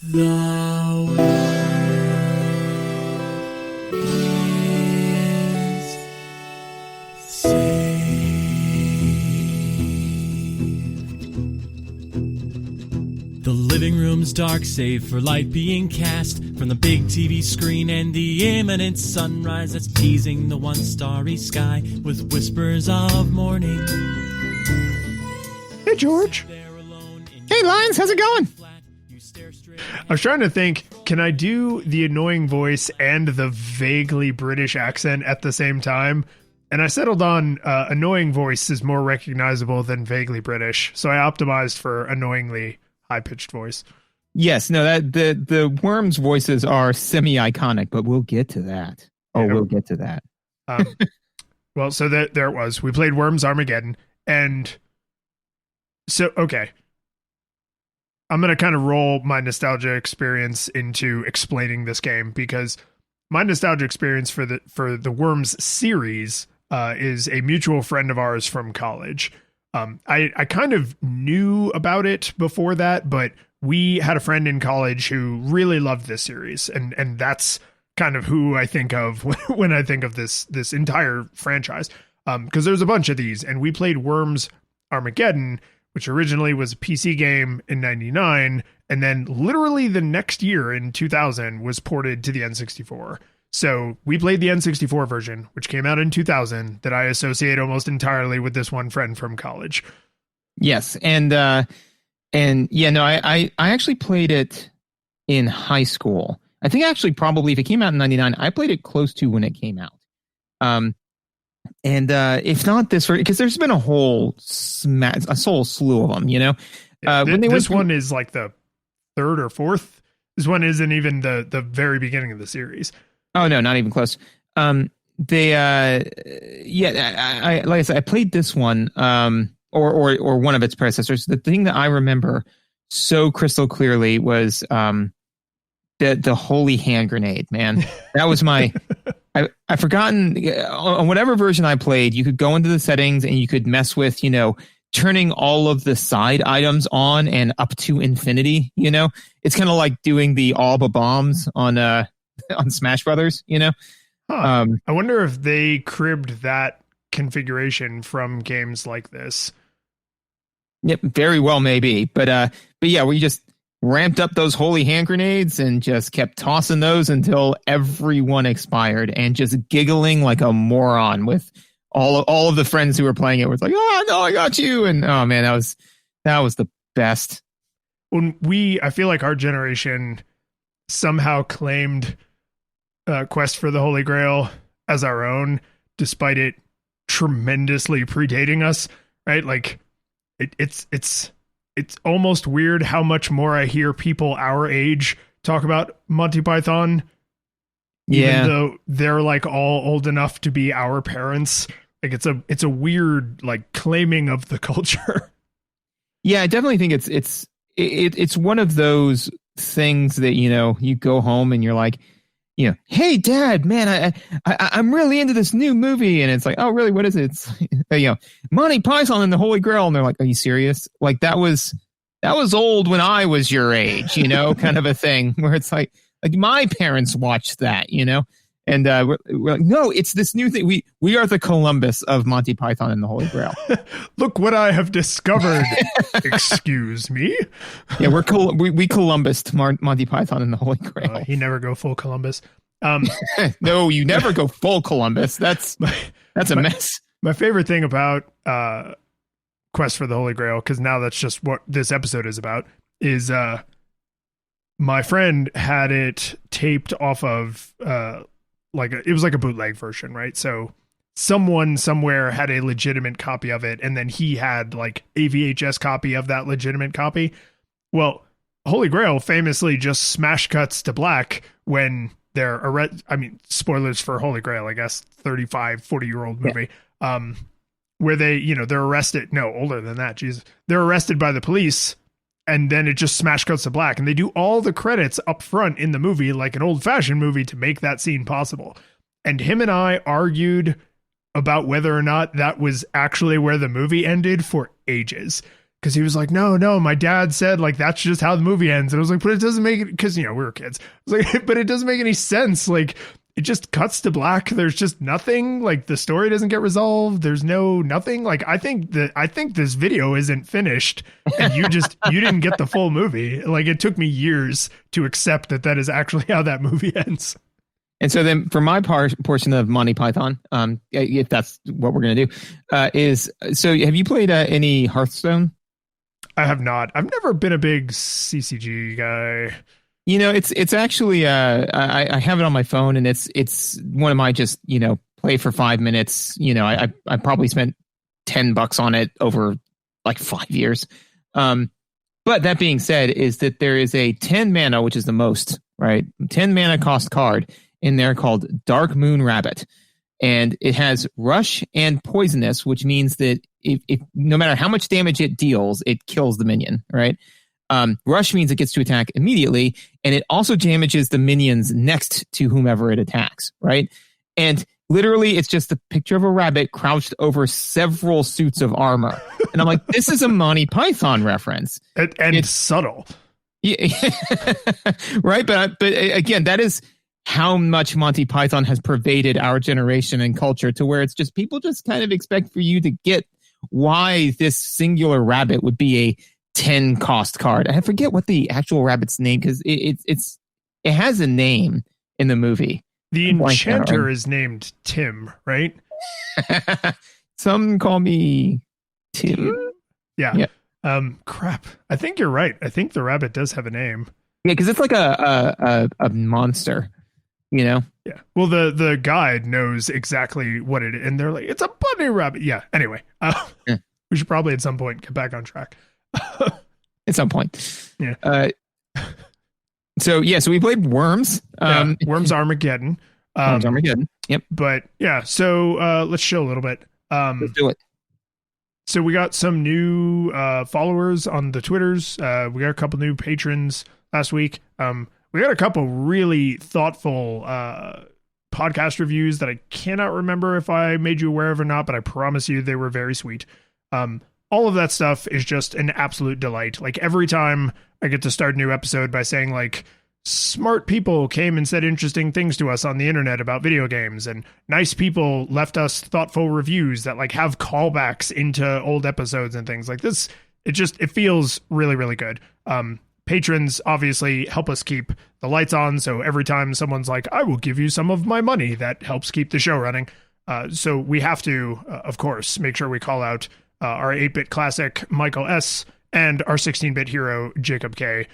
The world is saved. The living room's dark, save for light being cast from the big TV screen and the imminent sunrise that's teasing the one starry sky with whispers of morning. Hey, George. Hey, Lions, how's it going? I was trying to think, can I do the annoying voice and the vaguely British accent at the same time? And I settled on annoying voice is more recognizable than vaguely British, so I optimized for annoyingly high-pitched voice. Yes, no, that the worms' voices are semi-iconic, but we'll get to that. We'll get to that. Well, so there it was. We played Worms Armageddon, and so, okay. I'm going to kind of roll my nostalgia experience into explaining this game, because my nostalgia experience for the Worms series is a mutual friend of ours from college. I kind of knew about it before that, but we had a friend in college who really loved this series, and that's kind of who I think of when I think of this entire franchise. Because there's a bunch of these, and we played Worms Armageddon, which originally was a PC game in 99, and then literally the next year in 2000 was ported to the N64. So we played the N64 version, which came out in 2000, that I associate almost entirely with this one friend from college. Yes, and yeah, no, I actually played it in high school. I think actually probably if it came out in 99, I played it close to when it came out. And if not this, because there's been a whole slew of them, you know. This one is like the third or fourth. This one isn't even the very beginning of the series. Oh no, not even close. I like I said, I played this one, or one of its predecessors. The thing that I remember so crystal clearly was the holy hand grenade. Man, that was my. I've forgotten on whatever version I played, you could go into the settings and you could mess with, turning all of the side items on and up to infinity. It's kind of like doing the Alba bombs on Smash Brothers. Huh. I wonder if they cribbed that configuration from games like this. Yep, very well maybe, but yeah, we just ramped up those holy hand grenades and just kept tossing those until everyone expired, and just giggling like a moron with all of the friends who were playing it. Was like, oh no, I got you, and oh man, that was the best. When I feel like our generation somehow claimed Quest for the Holy Grail as our own, despite it tremendously predating us, right? Like it's almost weird how much more I hear people our age talk about Monty Python, even though they're like all old enough to be our parents. Like it's a weird like claiming of the culture. Yeah, I definitely think it's one of those things that you go home and you're like, hey Dad, man, I'm really into this new movie, and it's like, oh really, what is it? It's Monty Python and the Holy Grail, and they're like, are you serious? Like that was old when I was your age, kind of a thing where it's like my parents watched that, and we're like, no, it's this new thing. We are the Columbus of Monty Python and the Holy Grail. Look what I have discovered. Excuse me. Yeah, we Columbused Monty Python and the Holy Grail. He never go full Columbus. No, you never go full Columbus. That's a mess. My favorite thing about Quest for the Holy Grail, because now that's just what this episode is about, is my friend had it taped off of it was like a bootleg version, right? So someone somewhere had a legitimate copy of it, and then he had like a VHS copy of that legitimate copy. Well, Holy Grail famously just smash cuts to black when they're spoilers for Holy Grail, I guess, 40-year-old movie. Yeah. Where they, they're arrested. No, older than that. Jesus. They're arrested by the police, and then it just smash cuts to black, and they do all the credits up front in the movie, like an old fashioned movie, to make that scene possible. And him and I argued about whether or not that was actually where the movie ended for ages. because he was like, no, my dad said like that's just how the movie ends. And I was like, but it doesn't make it, because we were kids. I was like, but it doesn't make any sense. Like it just cuts to black. There's just nothing. Like the story doesn't get resolved. There's nothing. Like I think this video isn't finished, and you didn't get the full movie. Like it took me years to accept that is actually how that movie ends. And so then for my portion of Monty Python, if that's what we're going to do, so have you played any Hearthstone? I have not. I've never been a big CCG guy. It's actually I have it on my phone, and it's one of my just play for 5 minutes. I probably spent $10 on it over like 5 years. But that being said, is that there is a 10 mana, which is the most, right? 10 mana cost card in there called Dark Moon Rabbit, and it has Rush and Poisonous, which means that if no matter how much damage it deals, it kills the minion, right? Rush means it gets to attack immediately, and it also damages the minions next to whomever it attacks, right? And literally, it's just a picture of a rabbit crouched over several suits of armor. And I'm like, this is a Monty Python reference. And it's subtle. Yeah, right? But again, that is how much Monty Python has pervaded our generation and culture, to where it's just people just kind of expect for you to get why this singular rabbit would be a 10 cost card. I forget what the actual rabbit's name, because it has a name in the movie. The enchanter is named Tim, right? Some call me Tim. Yeah. Crap. I think you're right. I think the rabbit does have a name. Yeah, because it's like a monster. Yeah. Well, the guide knows exactly what it is, and they're like, it's a bunny rabbit. Yeah. Anyway, we should probably at some point get back on track. At some point. Yeah. So we played Worms. Worms Armageddon. Worms Armageddon. Yep. But yeah, so let's chill a little bit. Let's do it. So we got some new followers on the Twitters. We got a couple new patrons last week. We got a couple really thoughtful podcast reviews that I cannot remember if I made you aware of or not, but I promise you they were very sweet. All of that stuff is just an absolute delight. Like every time I get to start a new episode by saying like, smart people came and said interesting things to us on the internet about video games, and nice people left us thoughtful reviews that like have callbacks into old episodes and things like this. It feels really, really good. Patrons obviously help us keep the lights on. So every time someone's like, I will give you some of my money, that helps keep the show running. So we have to, of course, make sure we call out our 8-bit classic, Michael S., and our 16-bit hero, Jacob K.,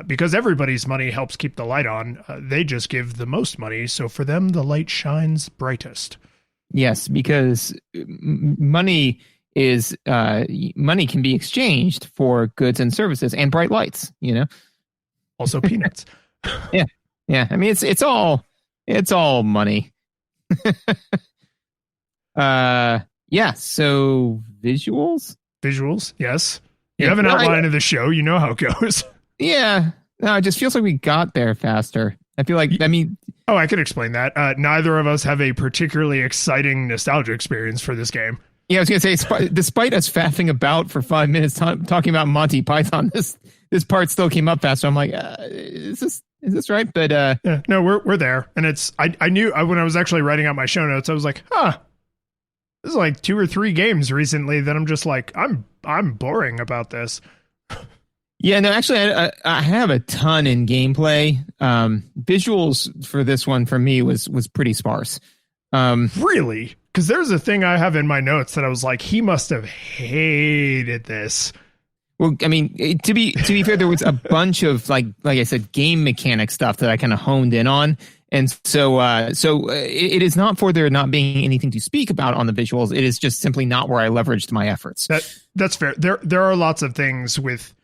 because everybody's money helps keep the light on. They just give the most money, so for them, the light shines brightest. Yes, because money can be exchanged for goods and services and bright lights. Also peanuts. Yeah. I mean, it's all money. Yeah. So visuals, yes. You have an outline of the show. You know how it goes. Yeah. No, it just feels like we got there faster. I feel like, Oh, I can explain that. Neither of us have a particularly exciting nostalgia experience for this game. Yeah, I was going to say, despite us faffing about for 5 minutes talking about Monty Python, this part still came up faster. I'm like, is this right? But yeah, no, we're there, and it's I knew when I was actually writing out my show notes, I was like, this is like 2 or 3 games recently that I'm just like, I'm boring about this. Yeah, no, actually, I have a ton in gameplay. Visuals for this one for me was pretty sparse. Really? Because there's a thing I have in my notes that I was like, he must have hated this. Well, I mean, to be fair, there was a bunch of like I said, game mechanic stuff that I kind of honed in on, and so it is not for there not being anything to speak about on the visuals. It is just simply not where I leveraged my efforts. That's fair. There are lots of things with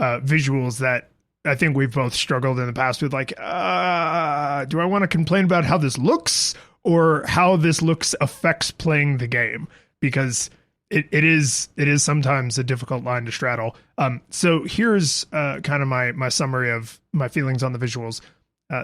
visuals that I think we've both struggled in the past with. Like, do I want to complain about how this looks or how this looks affects playing the game? Because it is sometimes a difficult line to straddle. So here's kind of my summary of my feelings on the visuals.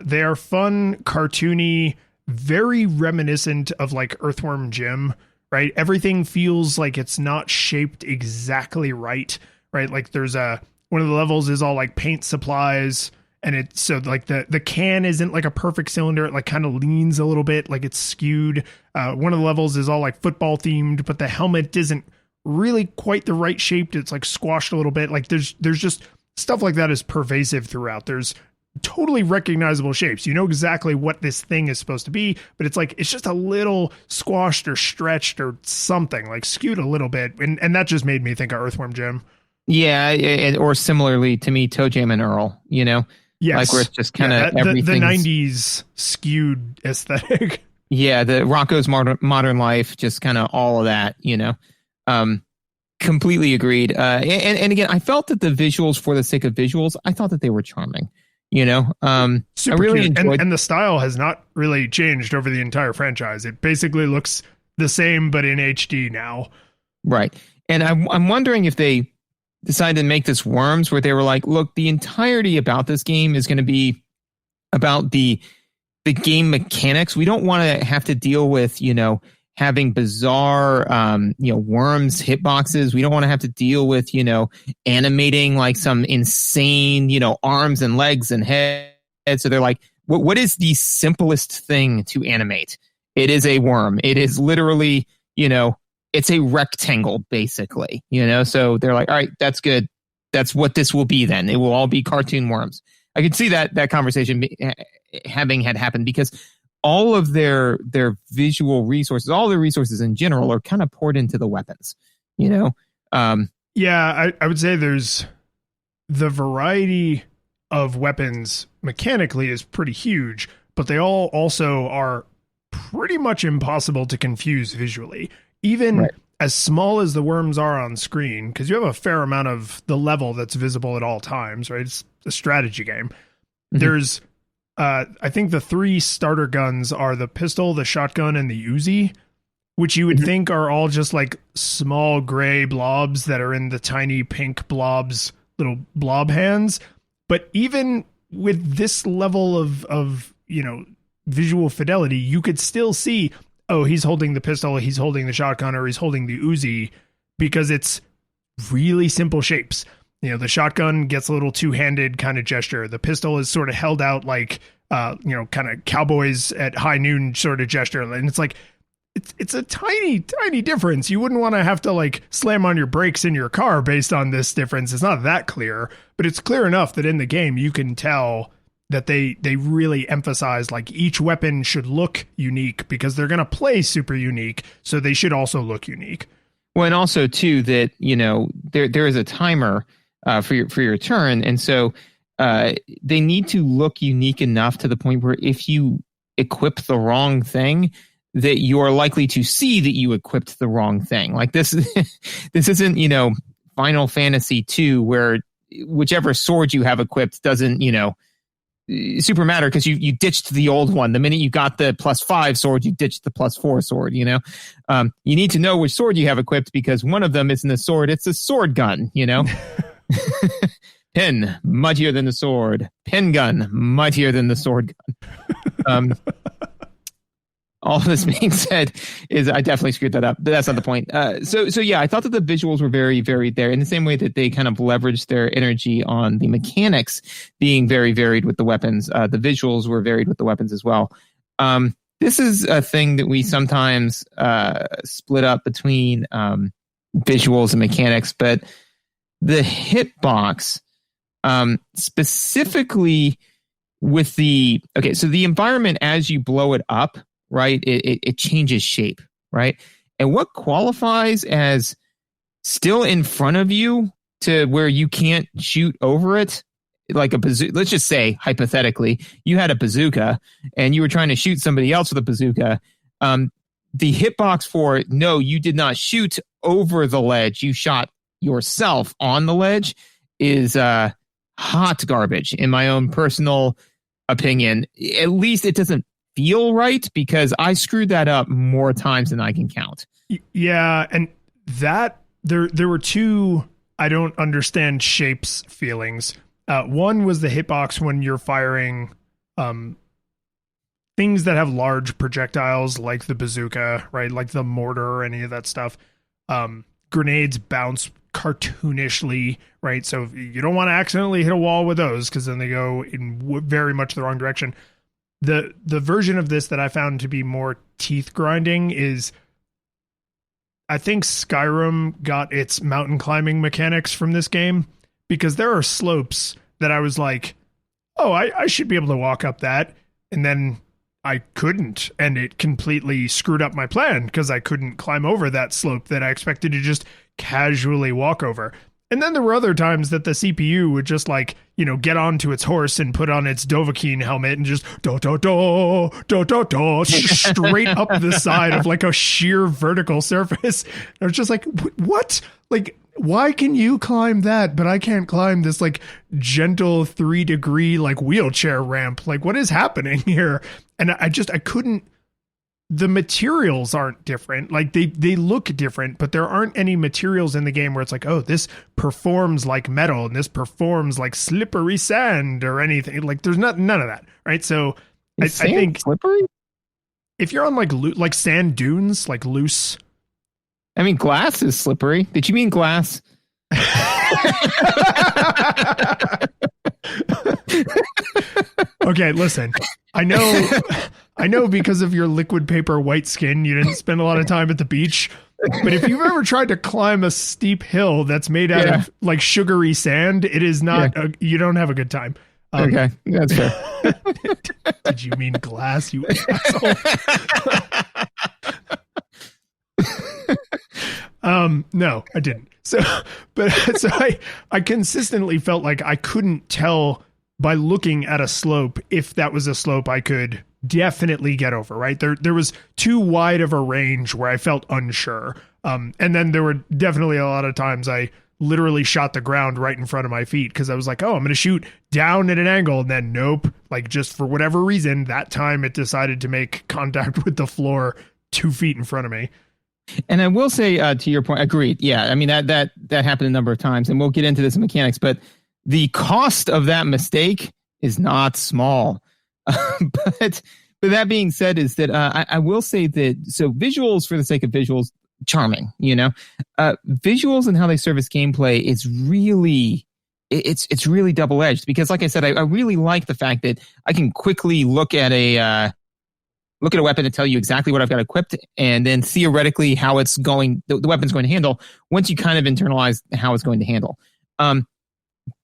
They are fun, cartoony, very reminiscent of like Earthworm Jim, right? Everything feels like it's not shaped exactly right, right? Like there's one of the levels is all like paint supplies, and it's so like the can isn't like a perfect cylinder. It like kind of leans a little bit, like it's skewed. One of the levels is all like football themed, but the helmet isn't really quite the right shape. It's like squashed a little bit. Like there's just stuff like that is pervasive throughout. There's totally recognizable shapes. You know exactly what this thing is supposed to be, but it's like it's just a little squashed or stretched or something, like skewed a little bit. And that just made me think of Earthworm Jim. Yeah, or similarly to me, Toe Jam and Earl, you know? Yes. Like where it's just kind of everything. The 90s skewed aesthetic. Yeah, the Rocco's Modern Life, just kind of all of that, you know? Completely agreed. And again, I felt that the visuals, for the sake of visuals, I thought that they were charming. You know, super I really cute. enjoyed, and the style has not really changed over the entire franchise. It basically looks the same, but in HD now. Right. And I'm wondering if they decided to make this Worms, where they were like, look, the entirety about this game is going to be about the game mechanics. We don't want to have to deal with, you know, having bizarre, Worms hitboxes. We don't want to have to deal with, you know, animating like some insane, you know, arms and legs and head. So they're like, what is the simplest thing to animate? It is a worm. It is literally, you know, it's a rectangle basically, you know? So they're like, all right, that's good. That's what this will be then. It will all be cartoon worms. I could see that conversation having had happened, because all of their visual resources, all their resources in general, are kind of poured into the weapons, you know? I would say there's the variety of weapons mechanically is pretty huge, but they all also are pretty much impossible to confuse visually. Even as small as the worms are on screen, because you have a fair amount of the level that's visible at all times, right? It's a strategy game. Mm-hmm. There's I think the 3 starter guns are the pistol, the shotgun, and the Uzi, which you would think are all just like small gray blobs that are in the tiny pink blobs, little blob hands. But even with this level of you know, visual fidelity, you could still see, oh, he's holding the pistol, he's holding the shotgun, or he's holding the Uzi, because it's really simple shapes. You know, the shotgun gets a little two-handed kind of gesture. The pistol is sort of held out like, kind of cowboys at high noon sort of gesture. And it's like, it's a tiny, tiny difference. You wouldn't want to have to like slam on your brakes in your car based on this difference. It's not that clear, but it's clear enough that in the game you can tell that they really emphasize like each weapon should look unique, because they're going to play super unique. So they should also look unique. Well, and also too that, you know, there is a timer for your turn, and so they need to look unique enough to the point where if you equip the wrong thing, that you are likely to see that you equipped the wrong thing. Like this, this isn't, you know, Final Fantasy 2, where whichever sword you have equipped doesn't, you know, super matter, because you ditched the old one. The minute you got the +5 sword, you ditched the +4 sword, you know? You need to know which sword you have equipped, because one of them isn't a sword, it's a sword gun, you know? Pen, mightier than the sword. Pen gun, mightier than the sword gun. All this being said, is I definitely screwed that up, but that's not the point. So yeah, I thought that the visuals were very varied there, in the same way that they kind of leveraged their energy on the mechanics being very varied with the weapons. The visuals were varied with the weapons as well. This is a thing that we sometimes split up between visuals and mechanics, but the hitbox, specifically with the environment, as you blow it up, right, it changes shape, right? And what qualifies as still in front of you to where you can't shoot over it, like a bazooka. Let's just say, hypothetically, you had a bazooka and you were trying to shoot somebody else with a bazooka. The hitbox for, no, you did not shoot over the ledge, you shot yourself on the ledge, is hot garbage, in my own personal opinion. At least it doesn't feel right, because I screwed that up more times than I can count. Yeah, and that there were 2 I don't understand shapes feelings. One was the hitbox when you're firing things that have large projectiles, like the bazooka, right? Like the mortar or any of that stuff. Grenades bounce cartoonishly, right? So you don't want to accidentally hit a wall with those because then they go in very much the wrong direction. The version of this that I found to be more teeth grinding is, I think Skyrim got its mountain climbing mechanics from this game, because there are slopes that I was like, oh, I should be able to walk up that. And then I couldn't. And it completely screwed up my plan because I couldn't climb over that slope that I expected to just casually walk over. And then there were other times that the CPU would just like, get onto its horse and put on its Dovahkiin helmet and just straight up the side of like a sheer vertical surface. I was just like, what? Like, why can you climb that, but I can't climb this like gentle 3-degree like wheelchair ramp? Like, what is happening here? And I couldn't. The materials aren't different. Like they look different, but there aren't any materials in the game where it's like, oh, this performs like metal and this performs like slippery sand or anything. Like there's none of that, right? So I think slippery. If you're on like sand dunes, like loose. I mean, glass is slippery. Did you mean glass? Okay, listen. I know because of your liquid paper white skin, you didn't spend a lot of time at the beach. But if you've ever tried to climb a steep hill that's made out of like sugary sand, it is not. You don't have a good time. Okay, that's fair. Did you mean glass? You asshole. No, I didn't. So I consistently felt like I couldn't tell by looking at a slope if that was a slope I could definitely get over, right? There was too wide of a range where I felt unsure. And then there were definitely a lot of times I literally shot the ground right in front of my feet because I was like, oh, I'm going to shoot down at an angle. And then nope, like just for whatever reason, that time it decided to make contact with the floor 2 feet in front of me. And I will say, to your point, agreed. Yeah, I mean, that happened a number of times, and we'll get into this mechanics, but the cost of that mistake is not small. But that being said, is that I will say that, so visuals, for the sake of visuals, charming, visuals and how they service gameplay is really, it's really double-edged, because like I said, I really like the fact that I can quickly look at a weapon to tell you exactly what I've got equipped, and then theoretically how it's going, the weapon's going to handle once you kind of internalize how it's going to handle.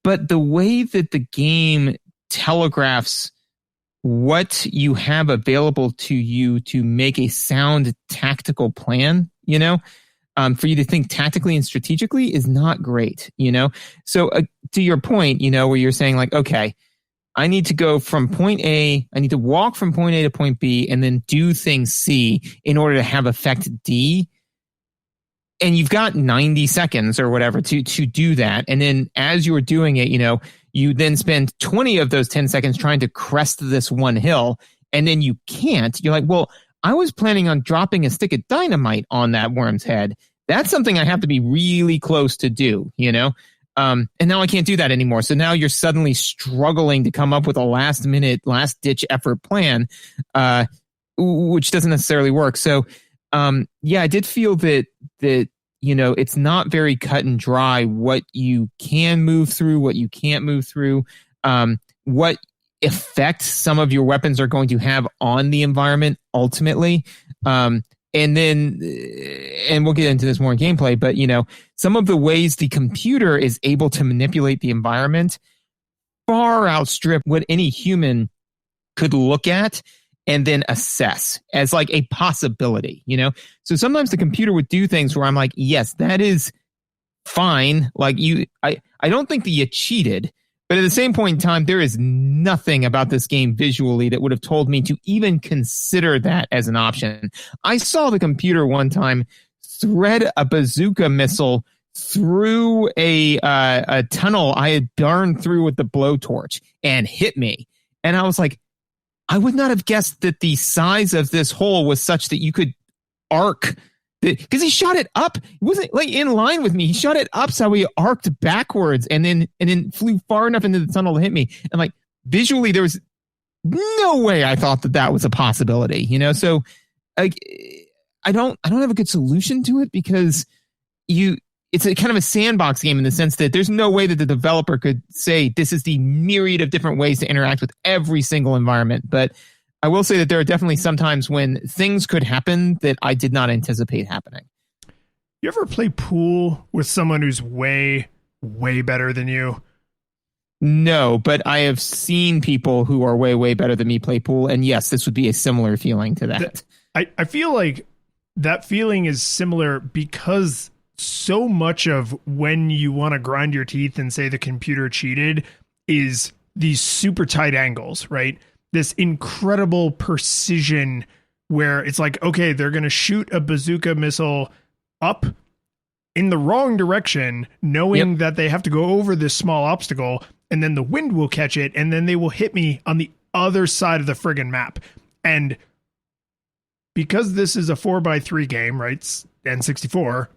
But the way that the game telegraphs what you have available to you to make a sound tactical plan, for you to think tactically and strategically is not great, So to your point, where you're saying like, okay, I need to go from point A, I need to walk from point A to point B and then do thing C in order to have effect D. And you've got 90 seconds or whatever to do that. And then as you were doing it, you then spend 20 of those 10 seconds trying to crest this one hill, and then you can't. You're like, well, I was planning on dropping a stick of dynamite on that worm's head. That's something I have to be really close to do, and now I can't do that anymore. So now you're suddenly struggling to come up with a last ditch effort plan, which doesn't necessarily work. So, I did feel that, it's not very cut and dry what you can move through, what you can't move through, what effect some of your weapons are going to have on the environment ultimately. And we'll get into this more in gameplay, but some of the ways the computer is able to manipulate the environment far outstrip what any human could look at and then assess as like a possibility, So sometimes the computer would do things where I'm like, yes, that is fine. Like I don't think that you cheated, but at the same point in time, there is nothing about this game visually that would have told me to even consider that as an option. I saw the computer one time thread a bazooka missile through a tunnel I had burned through with the blowtorch and hit me. And I was like, I would not have guessed that the size of this hole was such that you could arc, because he shot it up. It wasn't like in line with me. He shot it up so he arced backwards and then flew far enough into the tunnel to hit me. And like visually, there was no way I thought that was a possibility. So like I don't have a good solution to it, because it's a kind of a sandbox game in the sense that there's no way that the developer could say this is the myriad of different ways to interact with every single environment. But I will say that there are definitely some times when things could happen that I did not anticipate happening. You ever play pool with someone who's way, way better than you? No, but I have seen people who are way, way better than me play pool. And yes, this would be a similar feeling to that. I feel like that feeling is similar because so much of when you want to grind your teeth and say the computer cheated is these super tight angles, right? This incredible precision where it's like, okay, they're going to shoot a bazooka missile up in the wrong direction, knowing that they have to go over this small obstacle, and then the wind will catch it, and then they will hit me on the other side of the friggin' map. And because this is a 4x3 game, right? N64,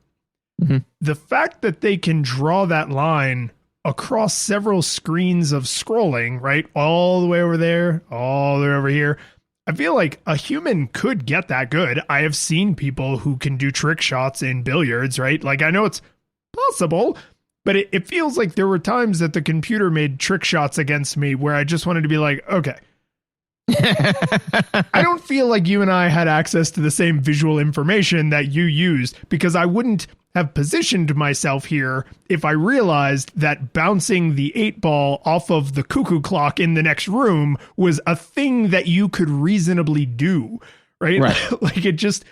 the fact that they can draw that line across several screens of scrolling, right? All the way over there, all the way over here. I feel like a human could get that good. I have seen people who can do trick shots in billiards, right? Like, I know it's possible, but it feels like there were times that the computer made trick shots against me where I just wanted to be like, okay. I don't feel like you and I had access to the same visual information that you used, because I wouldn't have positioned myself here if I realized that bouncing the 8-ball off of the cuckoo clock in the next room was a thing that you could reasonably do, right? Like, it just,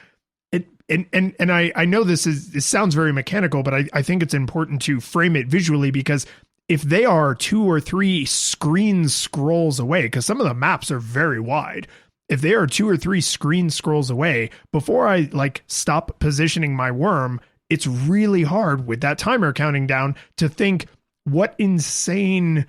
I know this sounds very mechanical, but I think it's important to frame it visually, because if they are 2 or 3 screen scrolls away, because some of the maps are very wide, if they are 2 or 3 screen scrolls away, before I like stop positioning my worm, it's really hard with that timer counting down to think what insane,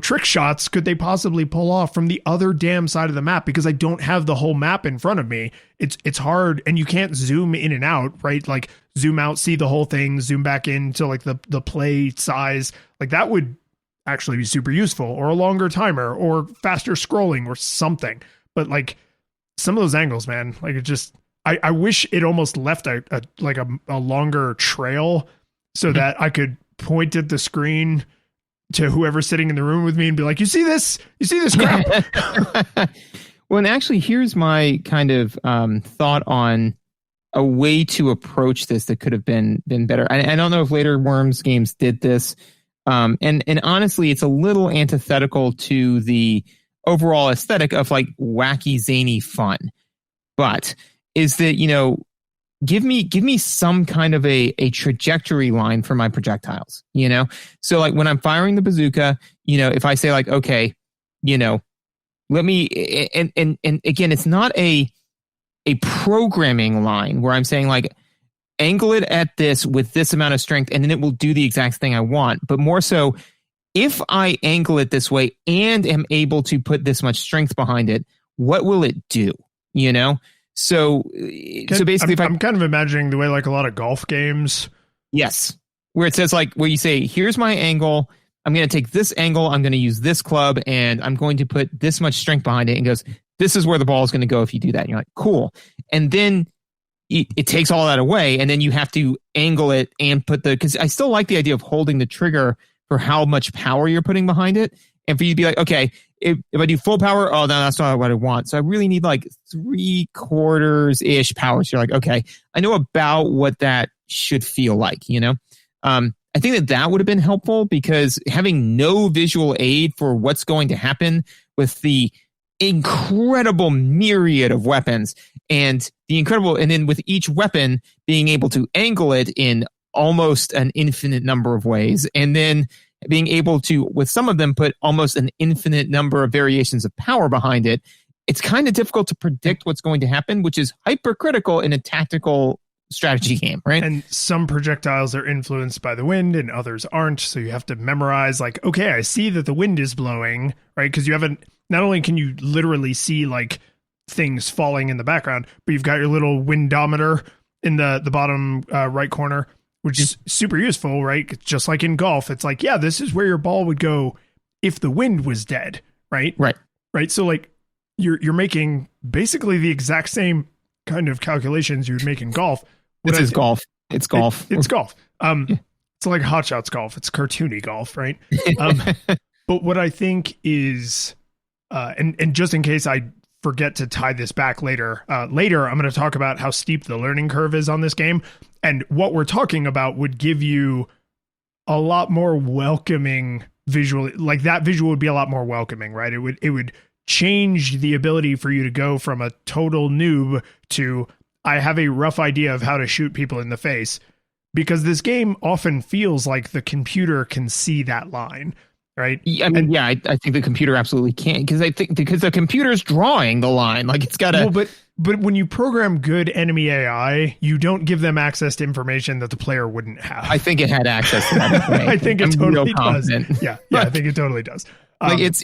trick shots could they possibly pull off from the other damn side of the map, because I don't have the whole map in front of me. It's hard, and you can't zoom in and out, right? Like zoom out, see the whole thing, zoom back into like the play size. Like that would actually be super useful, or a longer timer, or faster scrolling, or something. But like some of those angles, man, like it just, I wish it almost left a longer trail so that I could point at the screen to whoever's sitting in the room with me and be like, you see this crap? Well, and actually, here's my kind of thought on a way to approach this that could have been better. I don't know if later Worms games did this. And honestly, it's a little antithetical to the overall aesthetic of like wacky, zany fun. But is that, give me some kind of a trajectory line for my projectiles, So like when I'm firing the bazooka, if I say like, okay, let me, and again, it's not a programming line where I'm saying like, angle it at this with this amount of strength, and then it will do the exact thing I want. But more so, if I angle it this way and am able to put this much strength behind it, what will it do? So basically, I'm kind of imagining the way like a lot of golf games. Yes. Where it says like, where you say, here's my angle. I'm going to take this angle. I'm going to use this club, and I'm going to put this much strength behind it. And goes, this is where the ball is going to go if you do that. And you're like, cool. And then it takes all that away, and then you have to angle it and put because I still like the idea of holding the trigger for how much power you're putting behind it. And for you to be like, okay, if I do full power, oh, no, that's not what I want. So I really need like 3/4-ish power. So you're like, okay, I know about what that should feel like, I think that would have been helpful, because having no visual aid for what's going to happen with the incredible myriad of weapons and then with each weapon being able to angle it in almost an infinite number of ways, and then being able to, with some of them, put almost an infinite number of variations of power behind it. It's kind of difficult to predict what's going to happen, which is hypercritical in a tactical strategy game, right? And some projectiles are influenced by the wind and others aren't. So you have to memorize like, okay, I see that the wind is blowing, right? Because not only can you literally see like things falling in the background, but you've got your little windometer in the bottom right corner, which is super useful, right? Just like in golf, it's like, yeah, this is where your ball would go if the wind was dead, right? Right. So like you're making basically the exact same kind of calculations you would make in golf. This is golf. It's golf. It's golf. Yeah. It's like Hot Shots golf. It's cartoony golf, right? But what I think is, and just in case I forget to tie this back later, I'm going to talk about how steep the learning curve is on this game. And what we're talking about would give you a lot more welcoming visual, like that visual would be a lot more welcoming, right? It would change the ability for you to go from a total noob to, I have a rough idea of how to shoot people in the face, because this game often feels like the computer can see that line. Right. I mean, I think the computer absolutely can, because the computer's drawing the line. Like it's got to. Well, but when you program good enemy AI, you don't give them access to information that the player wouldn't have. I think it had access to that. I think it totally does. Yeah, Like, I think it totally does. Like it's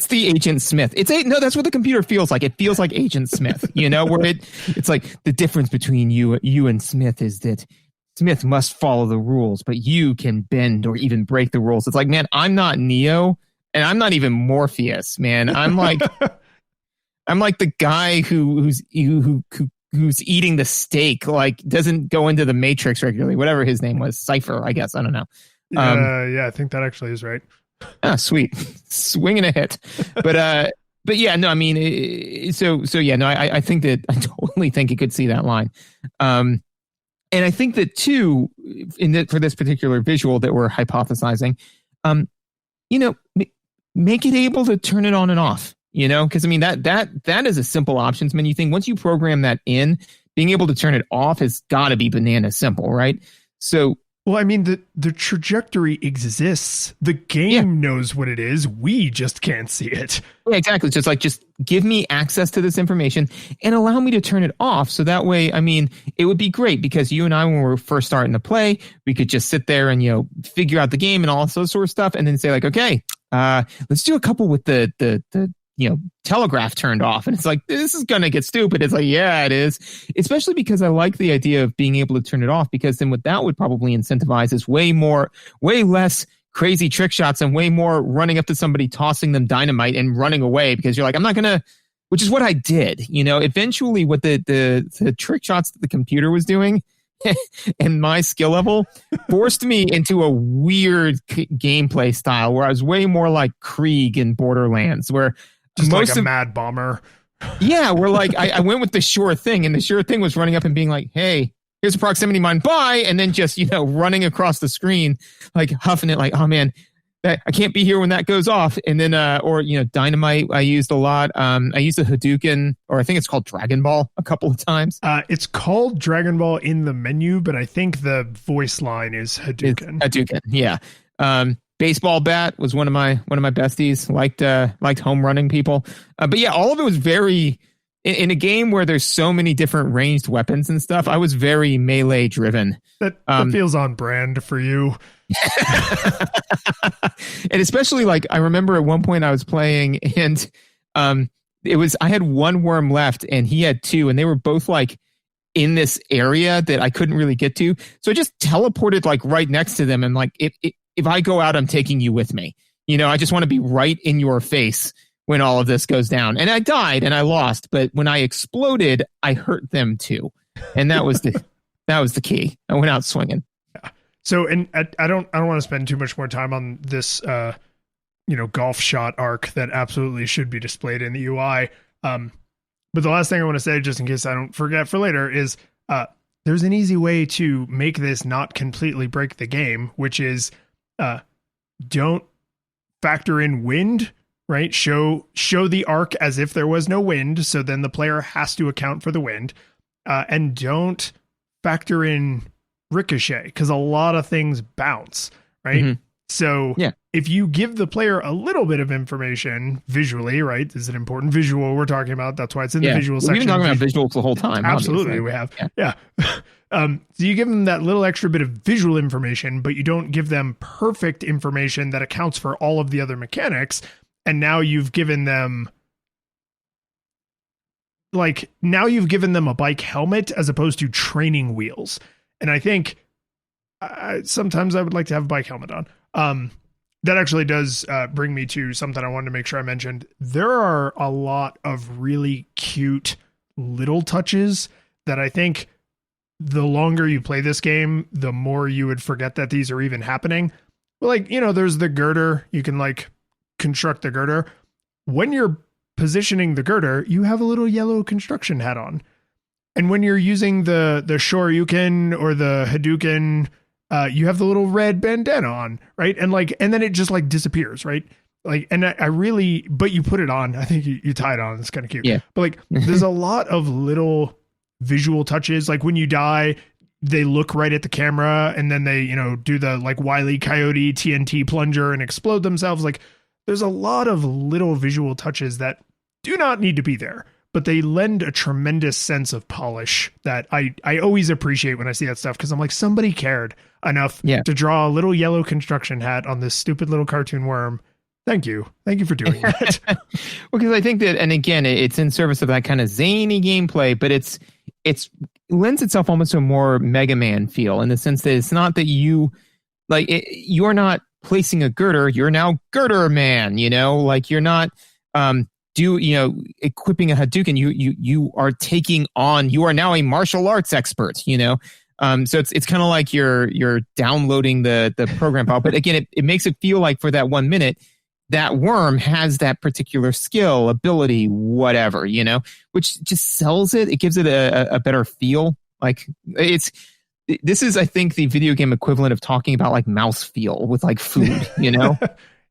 the Agent Smith. No, that's what the computer feels like. It feels like Agent Smith. Where it's like the difference between you and Smith is that Smith must follow the rules, but you can bend or even break the rules. It's like, man, I'm not Neo, and I'm not even Morpheus, man. I'm like, I'm like the guy who's eating the steak, like doesn't go into the Matrix regularly. Whatever his name was, Cypher, I guess. I don't know. Yeah, I think that actually is right. Ah, sweet, swinging a hit, but yeah, no, I mean, so yeah, no, I think that I totally think it could see that line. And I think that too, for this particular visual that we're hypothesizing, make it able to turn it on and off. Because I mean that is a simple options menu thing. Once you program that in, being able to turn it off has got to be banana simple, right? So. Well, I mean, the trajectory exists. The game knows what it is. We just can't see it. Yeah, exactly. Just give me access to this information and allow me to turn it off. So that way, I mean, it would be great because you and I, when we were first starting to play, we could just sit there and, figure out the game and all this sort of stuff. And then say like, okay, let's do a couple with the telegraph turned off. And it's like, this is going to get stupid. It's like, yeah, it is. Especially because I like the idea of being able to turn it off, because then what that would probably incentivize is way less crazy trick shots and way more running up to somebody, tossing them dynamite and running away, because you're like, I'm not going to, which is what I did. Eventually what the trick shots that the computer was doing and my skill level forced me into a weird gameplay style where I was way more like Krieg in Borderlands, where just like a mad bomber. Yeah, we're like, I went with the sure thing, and the sure thing was running up and being like, hey, here's a proximity mine, bye, and then just, running across the screen, like huffing it, like, oh man, I can't be here when that goes off. And then, dynamite I used a lot. I used a Hadouken, or I think it's called Dragon Ball, a couple of times. It's called Dragon Ball in the menu, but I think the voice line is Hadouken. Hadouken, yeah. Baseball bat was one of my besties. Liked home running people, but yeah, all of it was very in a game where there's so many different ranged weapons and stuff. I was very melee driven. That feels on brand for you. And especially like I remember at one point I was playing and I had one worm left and he had two, and they were both like in this area that I couldn't really get to, so I just teleported like right next to them, and like if I go out, I'm taking you with me. I just want to be right in your face when all of this goes down. And I died and I lost, but when I exploded, I hurt them too. And that was the key. I went out swinging. Yeah. So, and I don't want to spend too much more time on this, golf shot arc that absolutely should be displayed in the UI. But the last thing I want to say, just in case I don't forget for later, is there's an easy way to make this not completely break the game, which is don't factor in wind, right? Show the arc as if there was no wind, so then the player has to account for the wind, and don't factor in ricochet, because a lot of things bounce, right? Mm-hmm. So if you give the player a little bit of information visually, right? This is an important visual we're talking about. That's why it's in the visual section. We've been talking about visuals the whole time. Absolutely, we have. Yeah. So you give them that little extra bit of visual information, but you don't give them perfect information that accounts for all of the other mechanics. And now you've given them a bike helmet as opposed to training wheels. And I think sometimes I would like to have a bike helmet on. That actually does bring me to something I wanted to make sure I mentioned. There are a lot of really cute little touches that I think the longer you play this game, the more you would forget that these are even happening. But like, there's the girder. You can like construct the girder. When you're positioning the girder, you have a little yellow construction hat on. And when you're using the Shoryuken or the Hadouken, you have the little red bandana on, right? And then it just like disappears, right? Like, and but you put it on. I think you tie it on. It's kind of cute. Yeah. But like, there's a lot of little visual touches. Like when you die, they look right at the camera, and then they, do the like Wile E. Coyote TNT plunger and explode themselves. Like, there's a lot of little visual touches that do not need to be there, but they lend a tremendous sense of polish that I always appreciate when I see that stuff, because I'm like, somebody cared enough to draw a little yellow construction hat on this stupid little cartoon worm. Thank you for doing that. Well, because I think that, and again, it's in service of that kind of zany gameplay, but it lends itself almost to a more Mega Man feel, in the sense that it's not that you're not placing a girder, you're now Girder Man, like you're not equipping a Hadouken, you are taking on, you are now a martial arts expert, so it's kind of like you're downloading the program file. But again, it makes it feel like for that 1 minute, that worm has that particular skill, ability, whatever, which just sells it. It gives it a better feel. Like this is, I think, the video game equivalent of talking about like mouthfeel with like food,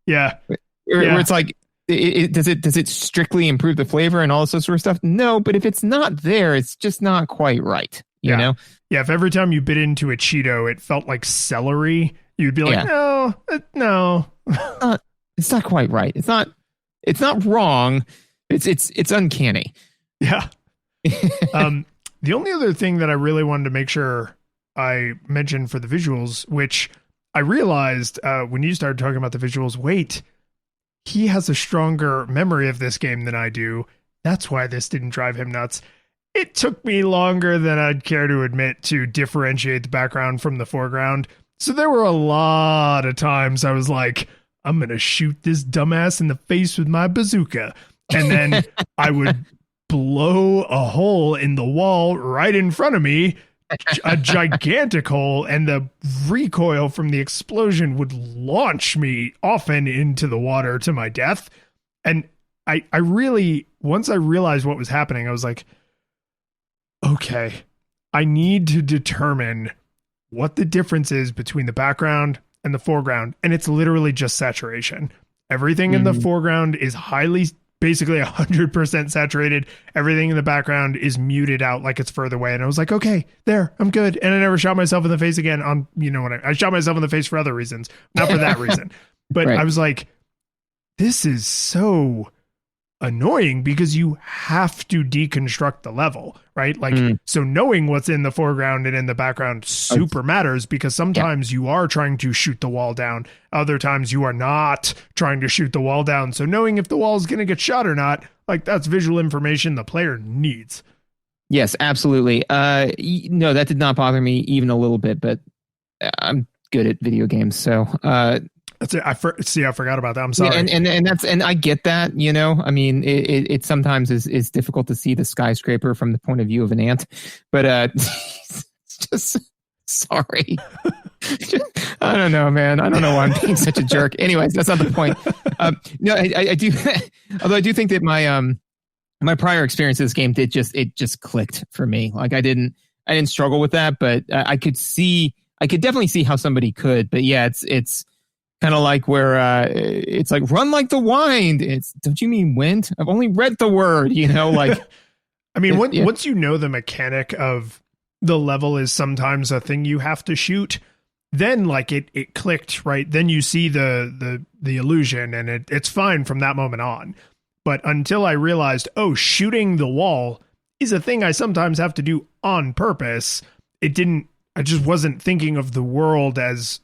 Yeah. Where it's like, does it strictly improve the flavor and all this sort of stuff? No, but if it's not there, it's just not quite right. You know? Yeah. If every time you bit into a Cheeto, it felt like celery, you'd be like, no. It's not quite right. It's not wrong. It's uncanny. Yeah. The only other thing that I really wanted to make sure I mentioned for the visuals, which I realized when you started talking about the visuals, wait, he has a stronger memory of this game than I do. That's why this didn't drive him nuts. It took me longer than I'd care to admit to differentiate the background from the foreground. So there were a lot of times I was like, I'm going to shoot this dumbass in the face with my bazooka. And then I would blow a hole in the wall right in front of me, a gigantic hole, and the recoil from the explosion would launch me often into the water to my death. And I really, once I realized what was happening, I was like, okay, I need to determine what the difference is between the background and the foreground. And it's literally just saturation. Everything in the foreground is basically 100% saturated. Everything in the background is muted out like it's further away. And I was like, okay, there, I'm good. And I never shot myself in the face again on, I shot myself in the face for other reasons, not for that reason. But right. I was like, this is so annoying because you have to deconstruct the level, right? Like, so knowing what's in the foreground and in the background super matters, because sometimes you are trying to shoot the wall down. Other times you are not trying to shoot the wall down. So knowing if the wall is going to get shot or not, like, that's visual information the player needs. Yes, absolutely. No, that did not bother me even a little bit, but I'm good at video games. So, that's it. I forgot about that. I'm sorry. Yeah, and I get that, I mean, it sometimes is difficult to see the skyscraper from the point of view of an ant, but it's just sorry. I don't know, man. I don't know why I'm being such a jerk. Anyways, that's not the point. No, I do. Although I do think that my prior experience of this game it just clicked for me. Like I didn't struggle with that, but I could definitely see how somebody could. But yeah, it's kind of like where it's like run like the wind. Don't you mean wind? I've only read the word, like. I mean, once you know the mechanic of the level is sometimes a thing you have to shoot, then like it clicked, right? Then you see the illusion, and it's fine from that moment on. But until I realized, shooting the wall is a thing I sometimes have to do on purpose, I just wasn't thinking of the world as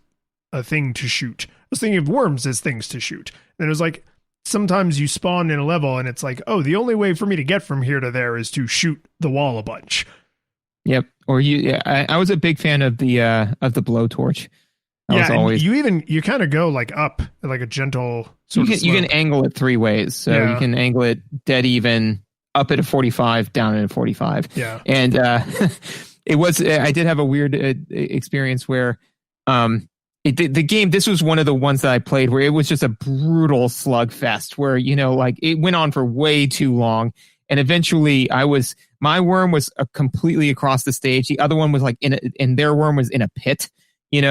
a thing to shoot. I was thinking of worms as things to shoot. And it was like, sometimes you spawn in a level and it's like, the only way for me to get from here to there is to shoot the wall a bunch. Yep. Or I was a big fan of the blowtorch. You kind of go like up, like a gentle sort of slope. You can angle it three ways. So you can angle it dead even, up at a 45, down at a 45. Yeah. And it was. I did have a weird experience where the game. This was one of the ones that I played where it was just a brutal slugfest. Where like it went on for way too long, and eventually my worm was completely across the stage. The other one was like and their worm was in a pit.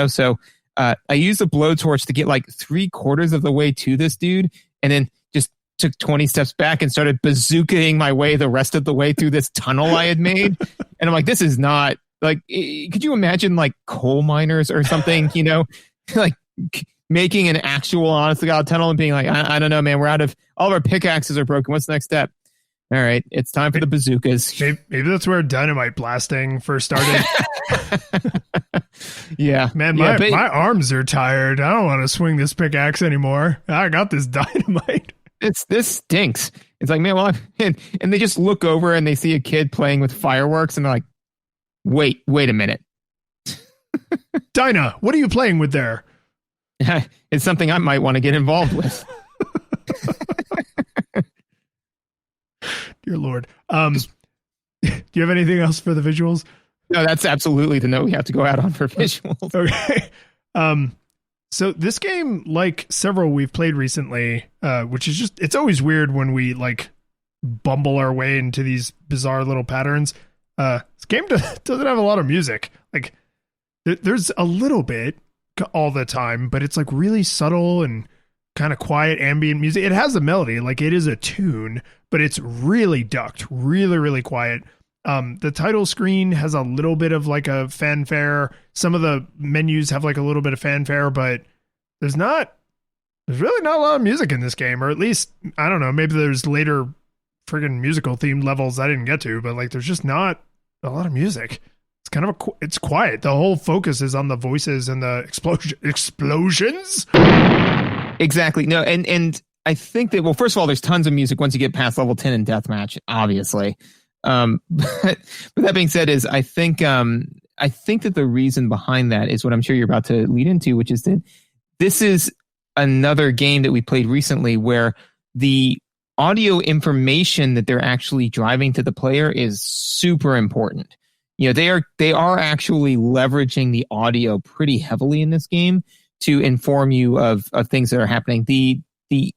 So I used a blowtorch to get like 3/4 of the way to this dude, and then just took 20 steps back and started bazookaing my way the rest of the way through this tunnel I had made. And I'm like, this is not like, could you imagine like coal miners or something, like making an actual honest to God tunnel and being like, I don't know, man, we're out of, all of our pickaxes are broken. What's the next step? All right, it's time for the bazookas. Maybe that's where dynamite blasting first started. Yeah. Man, my arms are tired. I don't want to swing this pickaxe anymore. I got this dynamite. This stinks. It's like, man, well, and they just look over and they see a kid playing with fireworks and they're like, wait a minute. Dinah, what are you playing with there? It's something I might want to get involved with. Dear Lord. Do you have anything else for the visuals? No, that's absolutely the note we have to go out on for visuals. Okay. So this game, like several we've played recently, which is just, it's always weird when we like bumble our way into these bizarre little patterns. This game doesn't have a lot of music. Like there's a little bit all the time, but it's like really subtle and kind of quiet ambient music. It has a melody, like it is a tune, but it's really ducked, really, really quiet. The title screen has a little bit of like a fanfare. Some of the menus have like a little bit of fanfare, but there's really not a lot of music in this game, or at least, I don't know, maybe there's later friggin' musical themed levels I didn't get to, but like there's just not a lot of music. It's kind of it's quiet. The whole focus is on the voices and the explosions. Exactly. No, and I think that, well, first of all, there's tons of music once you get past level 10 in Deathmatch, obviously. But that being said, I think that the reason behind that is what I'm sure you're about to lead into, which is that this is another game that we played recently where the audio information that they're actually driving to the player is super important. They are actually leveraging the audio pretty heavily in this game to inform you of things that are happening. The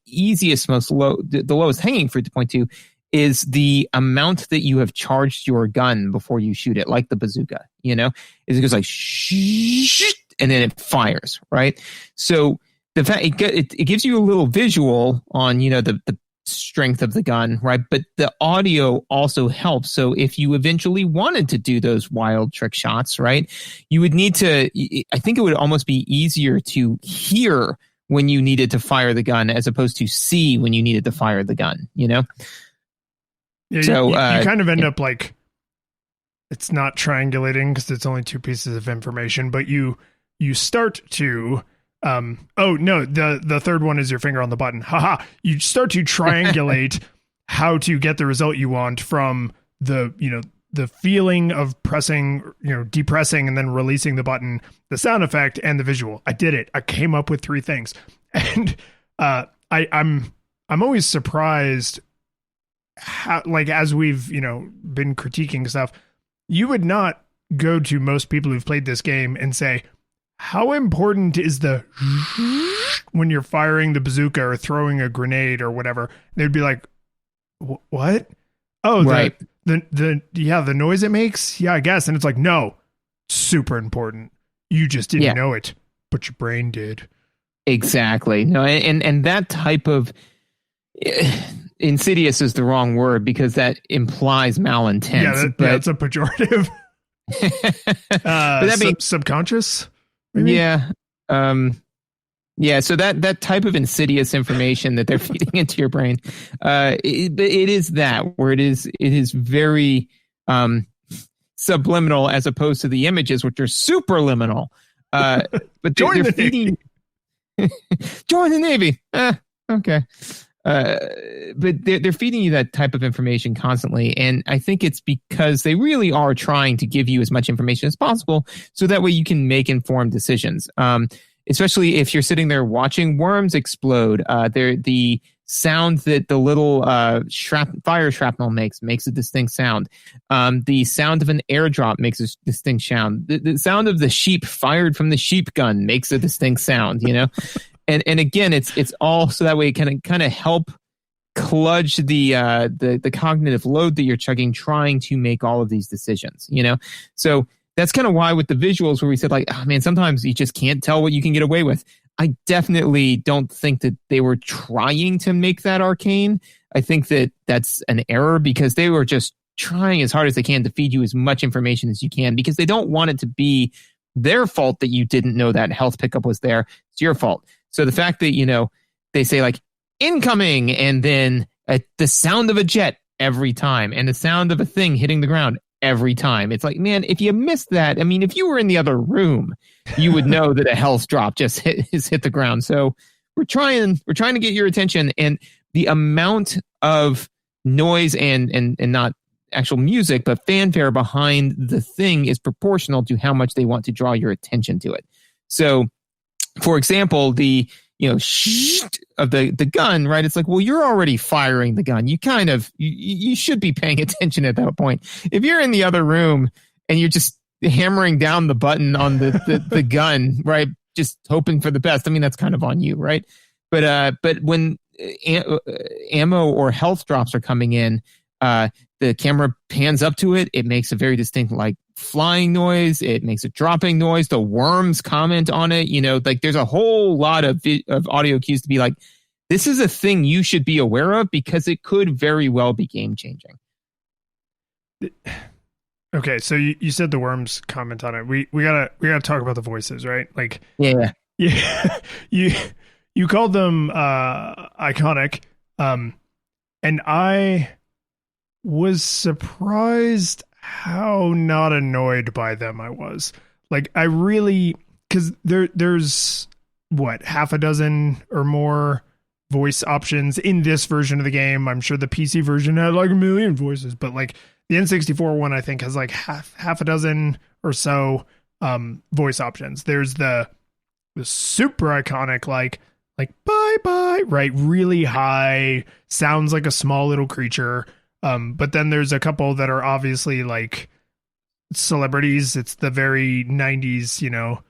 easiest, the lowest hanging fruit to point to is the amount that you have charged your gun before you shoot it, like the bazooka, is it goes like shh, and then it fires, right? So the fact it gives you a little visual on, the strength of the gun, right? But the audio also helps. So if you eventually wanted to do those wild trick shots, right, you would need to, I think it would almost be easier to hear when you needed to fire the gun as opposed to see when you needed to fire the gun, Yeah, so you kind of end up like, it's not triangulating because it's only two pieces of information, but you start to, the third one is your finger on the button. Haha. You start to triangulate how to get the result you want from the feeling of pressing, depressing and then releasing the button, the sound effect and the visual. I did it. I came up with 3 things. And I'm always surprised how, like, as we've, been critiquing stuff, you would not go to most people who've played this game and say, how important is the when you're firing the bazooka or throwing a grenade or whatever? They'd be like, what? Oh, right. The noise it makes. Yeah, I guess. And it's like, no, super important. You just didn't know it, but your brain did. Exactly. No. And that type of insidious is the wrong word because that implies malintent. Yeah, that's a pejorative. But that means subconscious. Maybe? Yeah. So that type of insidious information that they're feeding into your brain, it is that where it is very subliminal as opposed to the images, which are superliminal. But they're feeding. Join the Navy. Okay. But they're feeding you that type of information constantly. And I think it's because they really are trying to give you as much information as possible so that way you can make informed decisions. Especially if you're sitting there watching worms explode. The sound that the little fire shrapnel makes a distinct sound. The sound of an airdrop makes a distinct sound. The sound of the sheep fired from the sheep gun makes a distinct sound, you know? And again, it's all so that way it can kind of help kludge the cognitive load that you're chugging trying to make all of these decisions, you know? So that's kind of why with the visuals where we said like, oh man, sometimes you just can't tell what you can get away with. I definitely don't think that they were trying to make that arcane. I think that that's an error because they were just trying as hard as they can to feed you as much information as you can because they don't want it to be their fault that you didn't know that health pickup was there. It's your fault. So the fact that, you know, they say like incoming and then the sound of a jet every time and the sound of a thing hitting the ground every time. It's like, man, if you missed that, I mean, if you were in the other room, you would know that a health drop just hit the ground. So we're trying to get your attention, and the amount of noise and not actual music, but fanfare behind the thing is proportional to how much they want to draw your attention to it. So, for example, the of the gun, right? It's like, well, you're already firing the gun. You kind of, you should be paying attention at that point. If you're in the other room and you're just hammering down the button on the gun, right? Just hoping for the best. I mean, that's kind of on you, right? But when ammo or health drops are coming in, the camera pans up to it. It makes a very distinct, like, flying noise. It makes a dropping noise. The worms comment on it. You know, like there's a whole lot of audio cues to be like, this is a thing you should be aware of because it could very well be game changing. Okay, so you said the worms comment on it. We gotta talk about the voices, right? Like, yeah. You called them iconic, and I was surprised how not annoyed by them I was. Like, I really, because there's what, half a dozen or more voice options in this version of the game. I'm sure the PC version had like a million voices, but like the N64 one, I think, has like half a dozen or so voice options. There's the super iconic, like bye bye, right? Really high, sounds like a small little creature. But then there's a couple that are obviously like celebrities. It's the very 90s, you know,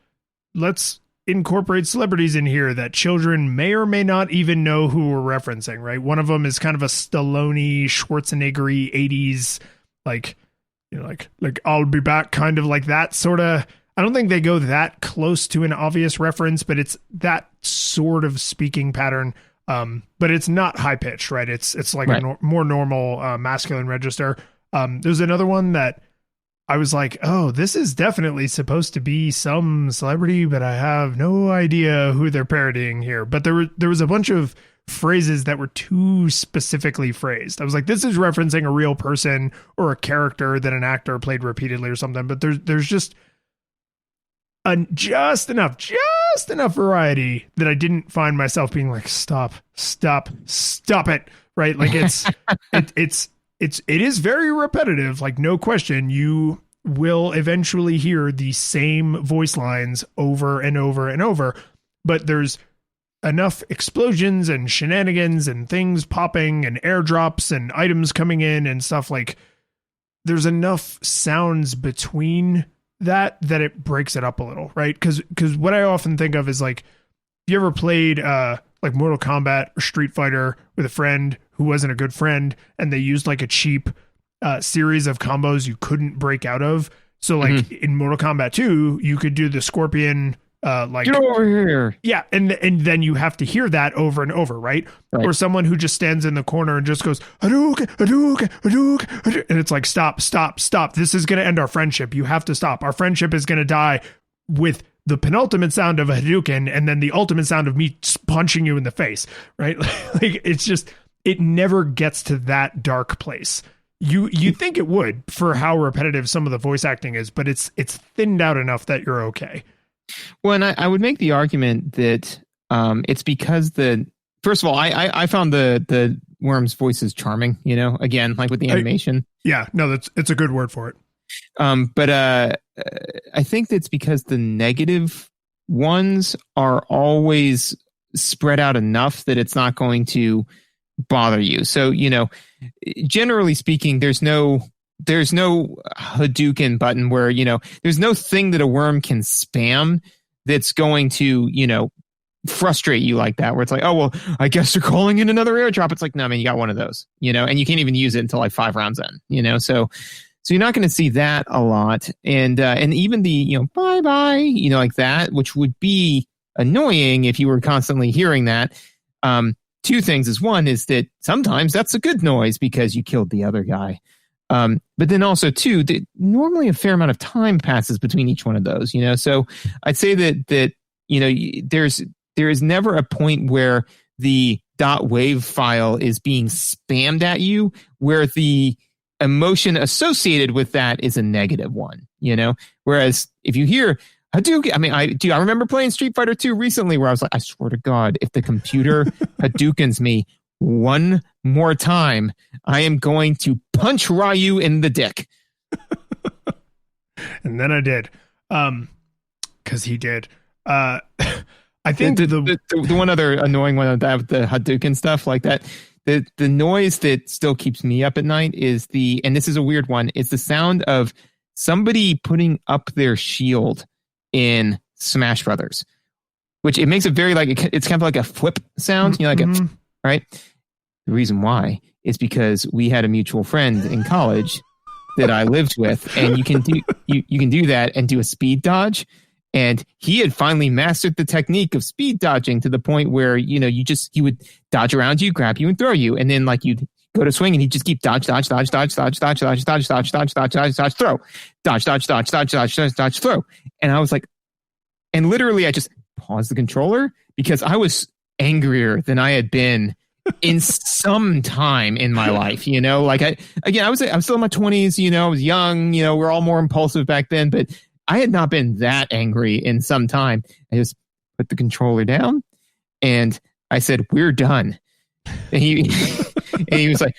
let's incorporate celebrities in here that children may or may not even know who we're referencing, right? One of them is kind of a Stallone, Schwarzenegger-y 80s, like, you know, like I'll be back, kind of like that sort of. I don't think they go that close to an obvious reference, but it's that sort of speaking pattern. But it's not high pitched, right? It's like right. a more normal masculine register. There's another one that I was like, oh, this is definitely supposed to be some celebrity, but I have no idea who they're parodying here. But there was a bunch of phrases that were too specifically phrased. I was like, this is referencing a real person or a character that an actor played repeatedly or something. But there's just just enough variety that I didn't find myself being like, stop it. Right. Like it is very repetitive. Like, no question. You will eventually hear the same voice lines over and over and over, but there's enough explosions and shenanigans and things popping and airdrops and items coming in and stuff. Like, there's enough sounds between that it breaks it up a little, right? Because what I often think of is like, if you ever played like Mortal Kombat or Street Fighter with a friend who wasn't a good friend, and they used like a cheap series of combos you couldn't break out of. So like in Mortal Kombat 2, you could do the Scorpion like, get over here. Yeah, and then you have to hear that over and over, right? Or someone who just stands in the corner and just goes, Hadouken, Hadouken, Hadouken, Hadouken, and it's like, stop. This is going to end our friendship. You have to stop. Our friendship is going to die with the penultimate sound of a Hadouken and then the ultimate sound of me punching you in the face, right? Like, it's just, it never gets to that dark place. You think it would for how repetitive some of the voice acting is, but it's thinned out enough that you're okay. Well, and I would make the argument that it's because first of all, I found the worms' voices charming, you know, again, like with the animation. It's a good word for it. But I think that's because the negative ones are always spread out enough that it's not going to bother you. So, generally speaking, there's no Hadouken button where, there's no thing that a worm can spam that's going to, frustrate you like that, where it's like, oh, well, I guess they're calling in another airdrop. It's like, no, man, you got one of those, and you can't even use it until like 5 rounds in, so you're not going to see that a lot. And even the, bye-bye, like that, which would be annoying if you were constantly hearing that. Two things is, one is that sometimes that's a good noise because you killed the other guy. But then also two, that normally a fair amount of time passes between each one of those, so I'd say that there is never a point where the .wav file is being spammed at you where the emotion associated with that is a negative one, whereas if you hear Hadouken, I remember playing Street Fighter 2 recently where I was like, I swear to God, if the computer Hadoukens me one more time, I am going to punch Ryu in the dick. And then I did, because he did. I think the one other annoying one of that, the Hadouken stuff like that, the noise that still keeps me up at night is and this is a weird one, it's the sound of somebody putting up their shield in Smash Brothers, which it makes it very it's kind of like a flip sound, right? The reason why is because we had a mutual friend in college that I lived with, and you can do that and do a speed dodge. And he had finally mastered the technique of speed dodging to the point where, he would dodge around you, grab you, and throw you. And then you'd go to swing and he'd just keep dodge, dodge, dodge, dodge, dodge, dodge, dodge, dodge, dodge, dodge, dodge, dodge, dodge, throw. Dodge, dodge, dodge, dodge, dodge, dodge, dodge, throw. And I was like, and literally I just paused the controller because I was angrier than I had been in some time in my life, I was still in my 20s, I was young, we're all more impulsive back then, but I had not been that angry in some time. I just put the controller down and I said, we're done. And he was like,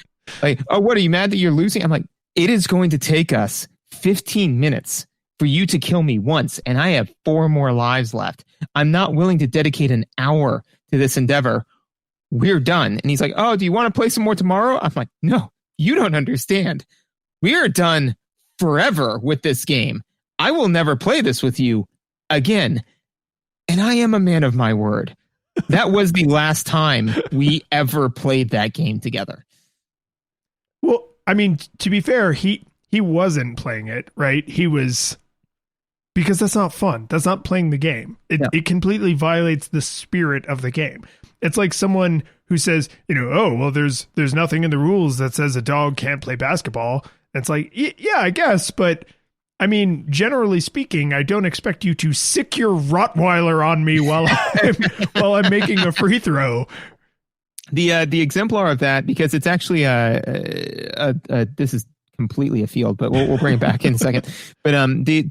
oh, what, are you mad that you're losing? I'm like, it is going to take us 15 minutes for you to kill me once, and I have 4 more lives left. I'm not willing to dedicate an hour to this endeavor. We're done. And he's like, oh, do you want to play some more tomorrow? I'm like, no, you don't understand. We are done forever with this game. I will never play this with you again. And I am a man of my word. That was the last time we ever played that game together. Well, to be fair, he wasn't playing it, right? He was, because that's not fun. That's not playing the game. It completely violates the spirit of the game. It's like someone who says, oh, well, there's nothing in the rules that says a dog can't play basketball. And it's like, yeah, I guess, but generally speaking, I don't expect you to sick your Rottweiler on me while I'm making a free throw. The exemplar of that, because it's actually this is completely afield, but we'll bring it back in a second. But the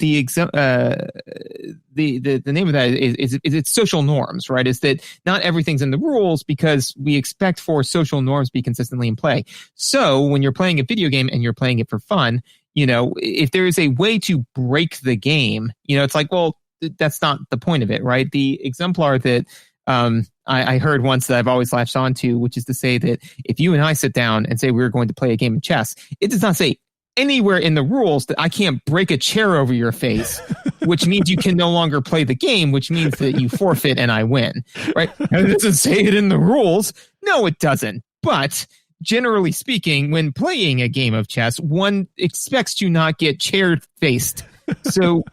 name of that is it's social norms, right? Is that not everything's in the rules because we expect for social norms to be consistently in play. So when you're playing a video game and you're playing it for fun, if there is a way to break the game, it's like, well, that's not the point of it, right? The exemplar that I heard once that I've always latched on to, which is to say that if you and I sit down and say we're going to play a game of chess, it does not say anywhere in the rules that I can't break a chair over your face, which means you can no longer play the game, which means that you forfeit and I win, right? And it doesn't say it in the rules. No, it doesn't. But generally speaking, when playing a game of chess, one expects to not get chair-faced. So,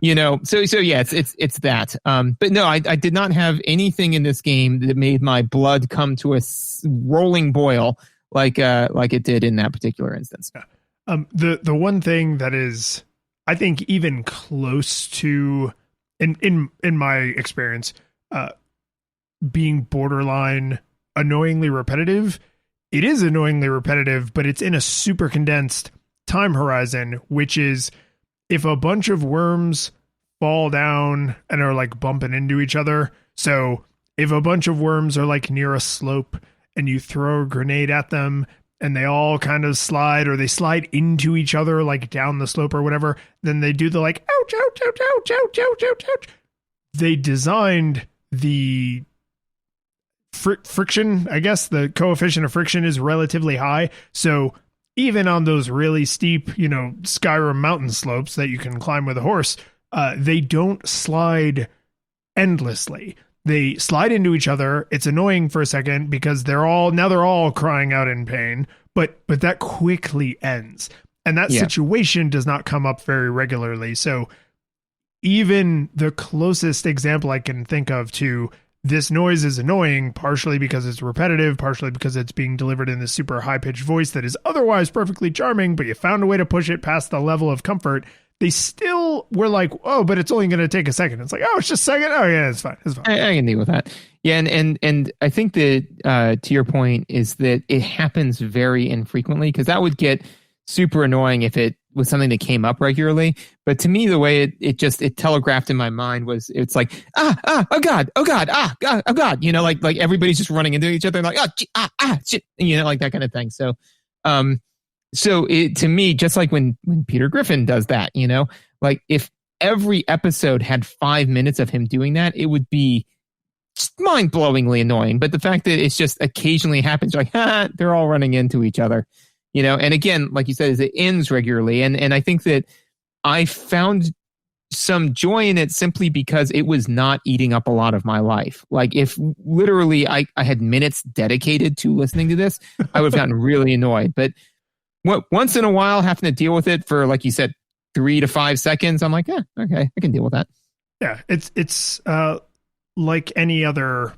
yeah, it's that. But no, I did not have anything in this game that made my blood come to a rolling boil like it did in that particular instance. The one thing that is, I think, even close to, in my experience, being borderline annoyingly repetitive. It is annoyingly repetitive, but it's in a super condensed time horizon, which is if a bunch of worms fall down and are bumping into each other. So if a bunch of worms are near a slope and you throw a grenade at them and they all kind of slide, or they slide into each other down the slope or whatever, then they do the ouch, ouch, ouch, ouch, ouch, ouch, ouch, ouch. They designed the friction, I guess the coefficient of friction is relatively high. So even on those really steep, Skyrim mountain slopes that you can climb with a horse, they don't slide endlessly. They slide into each other. It's annoying for a second because they're all crying out in pain, but that quickly ends. And that situation does not come up very regularly. So even the closest example I can think of to this noise is annoying, partially because it's repetitive, partially because it's being delivered in this super high-pitched voice that is otherwise perfectly charming, but you found a way to push it past the level of comfort. They still were like, oh, but it's only going to take a second. It's like, oh, it's just a second. Oh, yeah, it's fine. It's fine. I can deal with that. Yeah, and I think that to your point is that it happens very infrequently, because that would get super annoying if it was something that came up regularly. But to me, the way it telegraphed in my mind was, it's like, oh God, oh God, oh God, like everybody's just running into each other and like, shit, like that kind of thing. So, so it, to me, just like when Peter Griffin does that, like if every episode had 5 minutes of him doing that, it would be just mind-blowingly annoying. But the fact that it's just occasionally happens, like, they're all running into each other. And again, like you said, is it ends regularly. And I think that I found some joy in it simply because it was not eating up a lot of my life. Like if literally I had minutes dedicated to listening to this, I would have gotten really annoyed. But once in a while, having to deal with it for, like you said, 3 to 5 seconds, I'm like, yeah, okay, I can deal with that. Yeah, it's like any other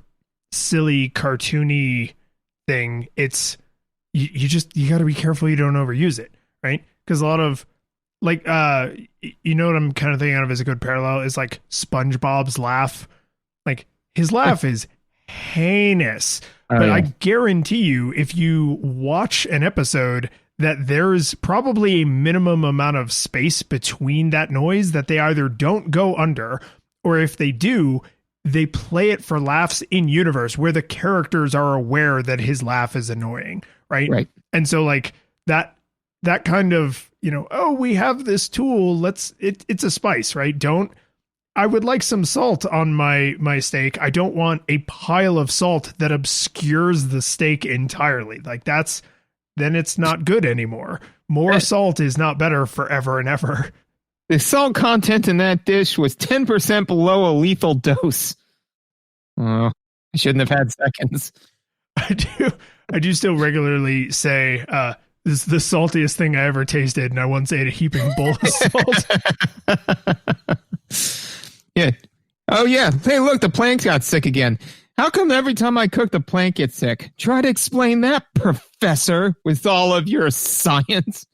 silly cartoony thing. It's you got to be careful you don't overuse it, right? Because a lot of like what I'm kind of thinking of as a good parallel is like SpongeBob's laugh. Like his laugh is heinous, but I guarantee you, if you watch an episode, that there's probably a minimum amount of space between that noise that they either don't go under, or if they do, they play it for laughs in universe where the characters are aware that his laugh is annoying. Right. And so like that kind of, oh, we have this tool. It's a spice, right? I would like some salt on my steak. I don't want a pile of salt that obscures the steak entirely. Like then it's not good anymore. More salt is not better forever and ever. The salt content in that dish was 10% below a lethal dose. Oh, I shouldn't have had seconds. I do still regularly say, this is the saltiest thing I ever tasted, and I once ate a heaping bowl of salt. Yeah. Oh, yeah. Hey, look, the plank got sick again. How come every time I cook, the plant gets sick? Try to explain that, Professor, with all of your science.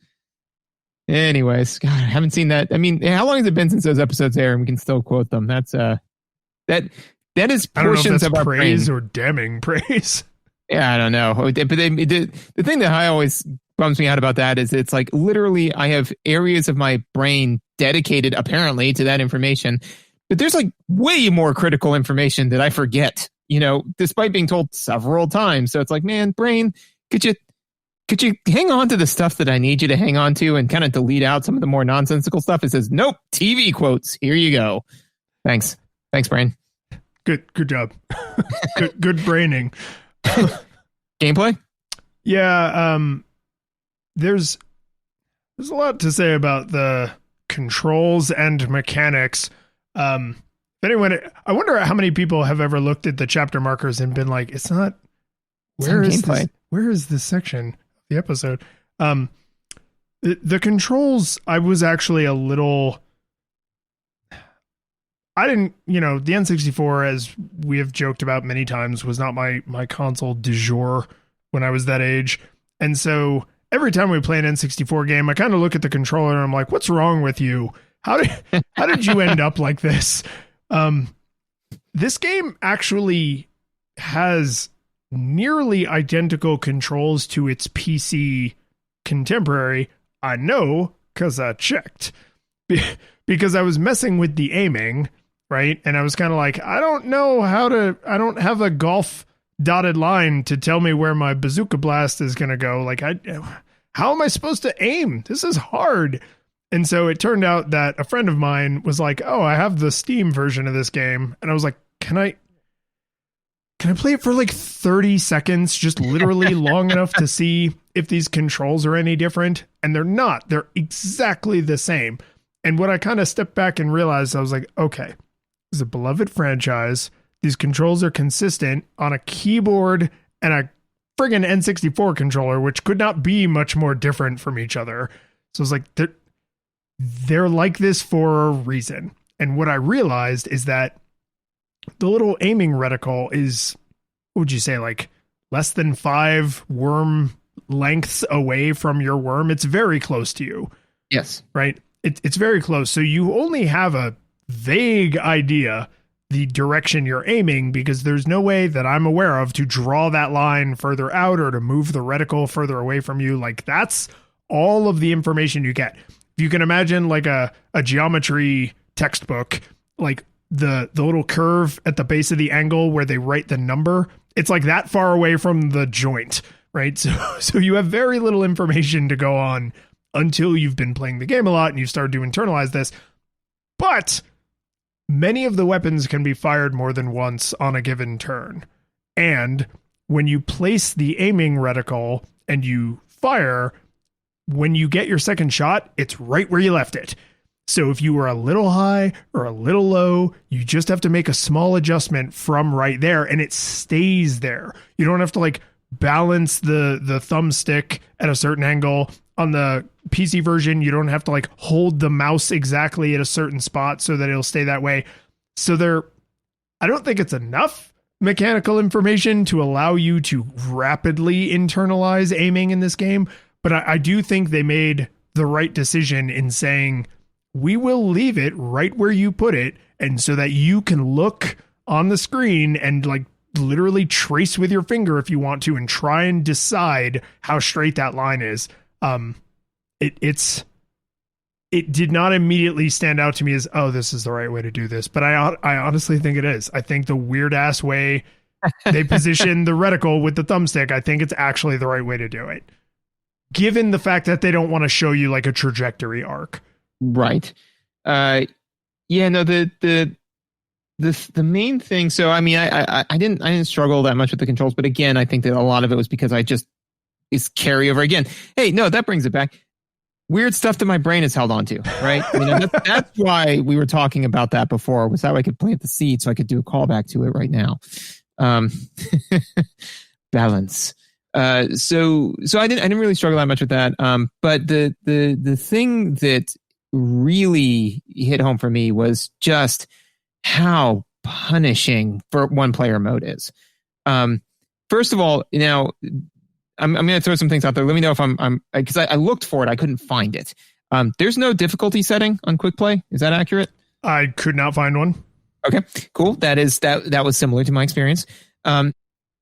Anyways, God, I haven't seen that. I mean, how long has it been since those episodes air and we can still quote them? That's that is portions of our praise brain. Or damning praise. Yeah, I don't know. But the thing that I always bums me out about that is it's like literally I have areas of my brain dedicated apparently to that information, but there's like way more critical information that I forget, despite being told several times. So it's like, man, brain, could you hang on to the stuff that I need you to hang on to and kind of delete out some of the more nonsensical stuff? It says, nope, TV quotes. Here you go. Thanks, brain. Good job. good braining. Gameplay? Yeah, there's a lot to say about the controls and mechanics. Anyway, I wonder how many people have ever looked at the chapter markers and been like, it's not, where is this section of the episode? The controls, I was actually a little, I didn't, the N64, as we have joked about many times, was not my console du jour when I was that age. And so every time we play an N64 game, I kind of look at the controller and I'm like, what's wrong with you? How did you end up like this? This game actually has nearly identical controls to its PC contemporary. I know because I checked. Because I was messing with the aiming, right? And I was kind of like, I don't know I don't have a golf dotted line to tell me where my bazooka blast is going to go. Like, how am I supposed to aim? This is hard. And so it turned out that a friend of mine was like, oh, I have the Steam version of this game. And I was like, can I can I play it for like 30 seconds, just literally long enough to see if these controls are any different? And they're not. They're exactly the same. And when I kind of stepped back and realized, I was like, okay, it's a beloved franchise. These controls are consistent on a keyboard and a friggin' N64 controller, which could not be much more different from each other. So I was like, they're like this for a reason. And what I realized is that the little aiming reticle is, what would you say, like less than 5 worm lengths away from your worm. It's very close to you. Yes. Right? It's very close. So you only have a vague idea the direction you're aiming, because there's no way that I'm aware of to draw that line further out or to move the reticle further away from you. Like, that's all of the information you get. If you can imagine like a geometry textbook, like the little curve at the base of the angle where they write the number, it's like that far away from the joint, right? So you have very little information to go on until you've been playing the game a lot and you start to internalize this. But many of the weapons can be fired more than once on a given turn. And when you place the aiming reticle and you fire, when you get your second shot, it's right where you left it. So if you were a little high or a little low, you just have to make a small adjustment from right there and it stays there. You don't have to like balance the thumbstick at a certain angle. On the PC version, you don't have to like hold the mouse exactly at a certain spot so that it'll stay that way. So I don't think it's enough mechanical information to allow you to rapidly internalize aiming in this game. But I do think they made the right decision in saying, we will leave it right where you put it. And so that you can look on the screen and like literally trace with your finger if you want to, and try and decide how straight that line is. It did not immediately stand out to me as, oh, this is the right way to do this. But I honestly think it is. I think the weird ass way they position the reticle with the thumbstick, I think it's actually the right way to do it, given the fact that they don't want to show you like a trajectory arc. Right. Yeah, no, the main thing. So, I mean, I didn't struggle that much with the controls, but again, I think that a lot of it was because is carryover again. Hey, no, that brings it back. Weird stuff that my brain is held onto, right? You know, that's why we were talking about that before, was that I could plant the seed so I could do a callback to it right now. Balance. So I didn't really struggle that much with that. But the thing that really hit home for me was just how punishing for one player mode is. First of all, now I'm going to throw some things out there. Let me know if I'm because I looked for it. I couldn't find it. There's no difficulty setting on quick play. Is that accurate? I could not find one. Okay, cool. That was similar to my experience.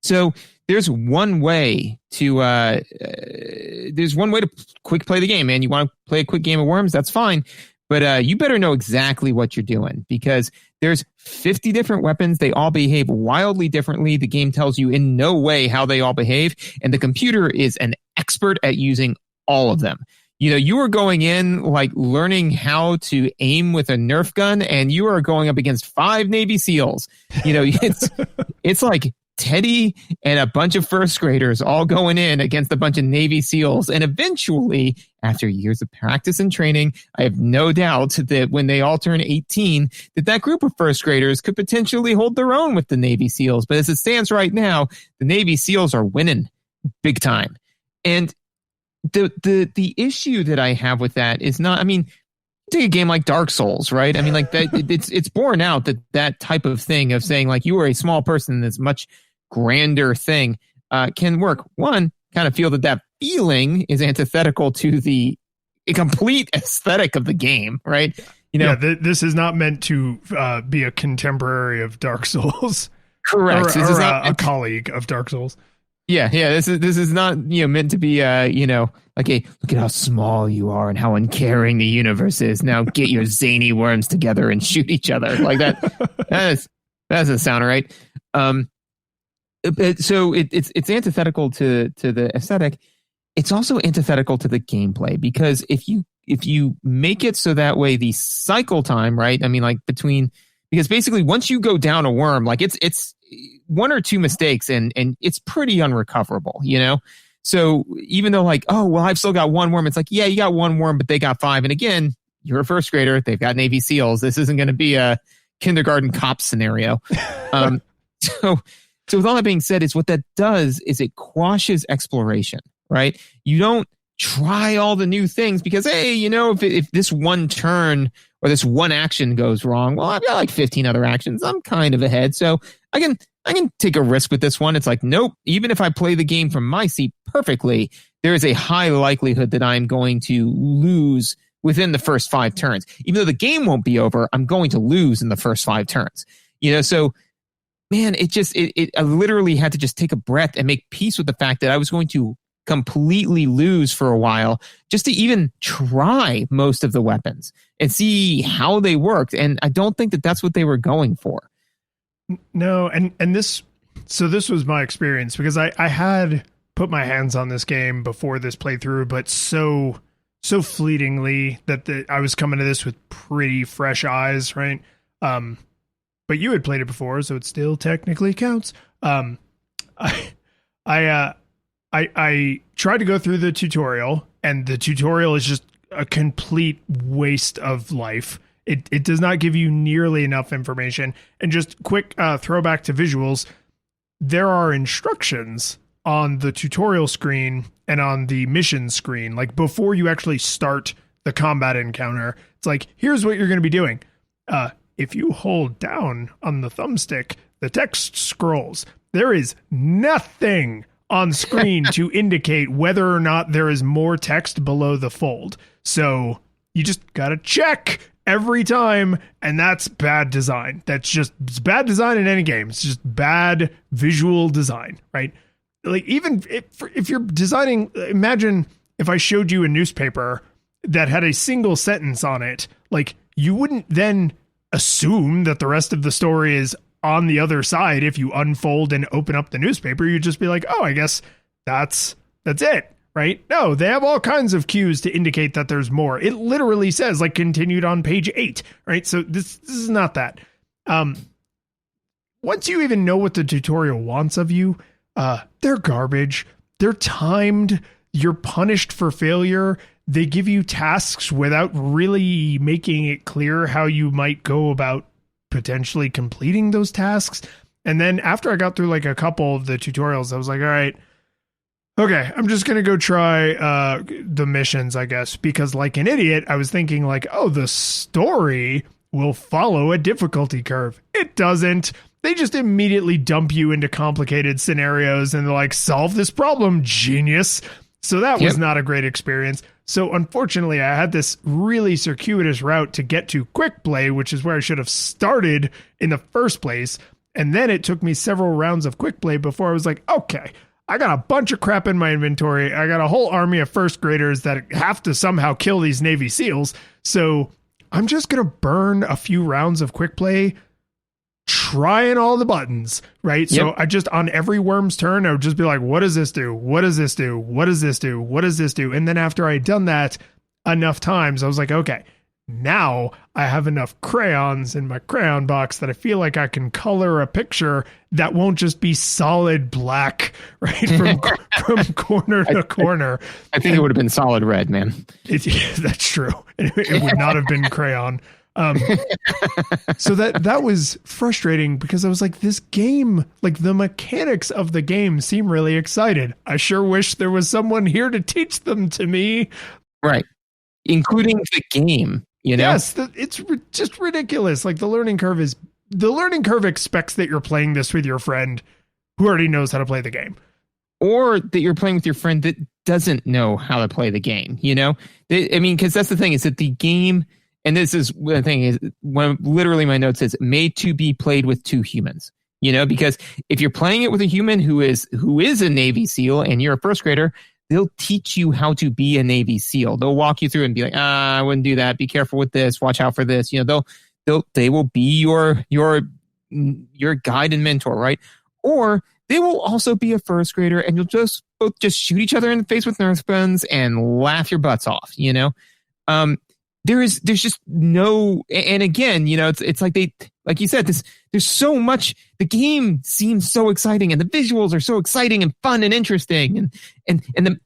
So there's one way to quick play the game, man. You want to play a quick game of Worms? That's fine. But you better know exactly what you're doing, because there's 50 different weapons. They all behave wildly differently. The game tells you in no way how they all behave. And the computer is an expert at using all of them. You know, you are going in like learning how to aim with a Nerf gun, and you are going up against 5 Navy SEALs. You know, it's like Teddy and a bunch of first graders all going in against a bunch of Navy SEALs. And eventually, after years of practice and training, I have no doubt that when they all turn 18, that group of first graders could potentially hold their own with the Navy SEALs. But as it stands right now, the Navy SEALs are winning big time. And the issue that I have with that is not, I mean, take a game like Dark Souls, right? I mean, like that, it's borne out that type of thing of saying like you are a small person in this much grander thing can work. One, kind of feel that feeling is antithetical to the complete aesthetic of the game, right? You know, this is not meant to be a contemporary of Dark Souls. Correct. This is not a colleague of Dark Souls. Yeah. This is not meant to be like a look at how small you are and how uncaring the universe is. Now get your zany worms together and shoot each other like that. That doesn't sound right. So it's antithetical to the aesthetic. It's also antithetical to the gameplay, because if you make it so that way the cycle time, right? I mean, like because basically once you go down a worm, like it's one or two mistakes and it's pretty unrecoverable, you know? So even though like, oh, well, I've still got one worm. It's like, yeah, you got one worm, but they got five. And again, you're a first grader. They've got Navy SEALs. This isn't going to be a kindergarten cop scenario. So with all that being said, is what that does is it quashes exploration, right? You don't try all the new things because, hey, you know, if this one turn or this one action goes wrong, well, I've got like 15 other actions. I'm kind of ahead. So I can take a risk with this one. It's like, nope, even if I play the game from my seat perfectly, there is a high likelihood that I'm going to lose within the first 5 turns. Even though the game won't be over, I'm going to lose in the first 5 turns. You know, so man, I literally had to just take a breath and make peace with the fact that I was going to completely lose for a while just to even try most of the weapons and see how they worked. And I don't think that that's what they were going for. No, and this was my experience because I had put my hands on this game before this playthrough, but so fleetingly that I was coming to this with pretty fresh eyes, right? But you had played it before, so it still technically counts. I tried to go through the tutorial, and the tutorial is just a complete waste of life. It does not give you nearly enough information. And just quick throwback to visuals, there are instructions on the tutorial screen and on the mission screen. Like before you actually start the combat encounter, it's like, here's what you're going to be doing. If you hold down on the thumbstick, the text scrolls. There is nothing on screen to indicate whether or not there is more text below the fold. So you just got to check every time, and that's bad design. It's bad design in any game. It's just bad visual design, right? Like even if you're designing, imagine if I showed you a newspaper that had a single sentence on it, like you wouldn't then assume that the rest of the story is on the other side. If you unfold and open up the newspaper, you'd just be like, oh, I guess that's it, right? No, they have all kinds of cues to indicate that there's more. It literally says like continued on page 8, right? So this is not that. Once you even know what the tutorial wants of you, they're garbage. They're timed. You're punished for failure. They give you tasks without really making it clear how you might go about potentially completing those tasks. And then after I got through like a couple of the tutorials, I was like, all right, okay, I'm just going to go try the missions, I guess, because like an idiot, I was thinking like, oh, the story will follow a difficulty curve. It doesn't. They just immediately dump you into complicated scenarios and they're like, solve this problem, genius. So that was not a great experience. So unfortunately, I had this really circuitous route to get to quick play, which is where I should have started in the first place. And then it took me several rounds of quick play before I was like, okay, I got a bunch of crap in my inventory. I got a whole army of first graders that have to somehow kill these Navy SEALs. So I'm just going to burn a few rounds of quick play trying all the buttons, right? So I just, on every worm's turn, I would just be like, what does this do? What does this do? What does this do? What does this do? And then after I had done that enough times, I was like, okay, now I have enough crayons in my crayon box that I feel like I can color a picture that won't just be solid black, right? From corner to corner. I think it would have been solid red, man. That's true. It would not have been crayon. So that was frustrating because I was like, this game, like the mechanics of the game seem really excited. I sure wish there was someone here to teach them to me. Right. Including the game, you know? Yes, it's just ridiculous. Like the learning curve expects that you're playing this with your friend who already knows how to play the game. Or that you're playing with your friend that doesn't know how to play the game, you know? Because that's the thing is that the game, and this is the thing is, literally my note says, made to be played with 2 humans, you know? Because if you're playing it with a human who is a Navy SEAL and you're a first grader, they'll teach you how to be a Navy SEAL. They'll walk you through and be like, I wouldn't do that. Be careful with this. Watch out for this. You know, they will be your guide and mentor, right? Or they will also be a first grader and you'll both just shoot each other in the face with Nerf guns and laugh your butts off, you know? there's just no, and again, it's like like you said, there's so much, the game seems so exciting and the visuals are so exciting and fun and interesting.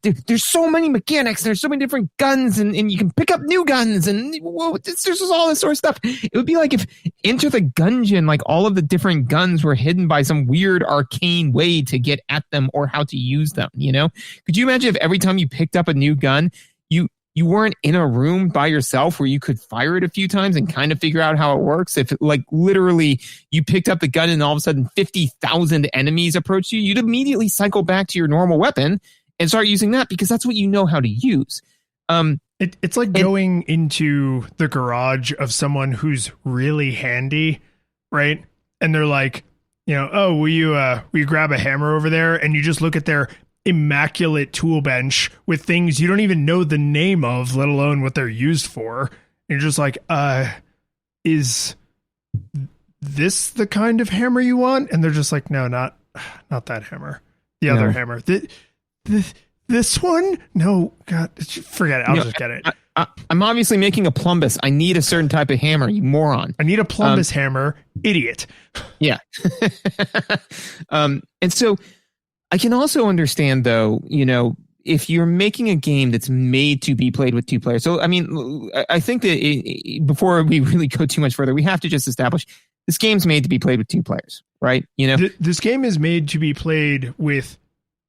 There's so many mechanics. There's so many different guns and you can pick up new guns and there's just all this sort of stuff. It would be like if Enter the Gungeon, like all of the different guns were hidden by some weird arcane way to get at them or how to use them, Could you imagine if every time you picked up a new gun, you weren't in a room by yourself where you could fire it a few times and kind of figure out how it works? If like literally you picked up the gun and all of a sudden 50,000 enemies approached you, you'd immediately cycle back to your normal weapon and start using that because that's what you know how to use. It's like going into the garage of someone who's really handy, right? And they're like, oh, will you grab a hammer over there? And you just look at their immaculate tool bench with things you don't even know the name of, let alone what they're used for. And you're just like, is this the kind of hammer you want? And they're just like, no, not that hammer. The other hammer. This one? No, God, forget it. I'll just get it. I'm obviously making a plumbus. I need a certain type of hammer, you moron. I need a plumbus hammer, idiot. Yeah. And so I can also understand, though, if you're making a game that's made to be played with two players. So, I mean, I think that before we really go too much further, we have to just establish this game's made to be played with two players, right? This game is made to be played with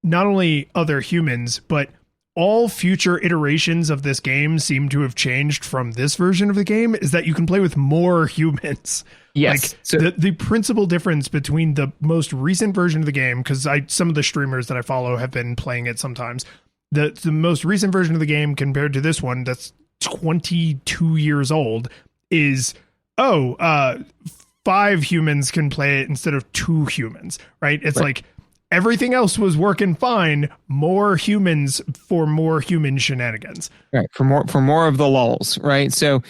not only other humans, but all future iterations of this game seem to have changed from this version of the game, is that you can play with more humans. Yes. Like so, the principal difference between the most recent version of the game, because some of the streamers that I follow have been playing it sometimes, the most recent version of the game compared to this one that's 22 years old is, 5 humans can play it instead of 2 humans, right? It's like everything else was working fine. More humans for more human shenanigans. Right. For more of the lulls. Right. So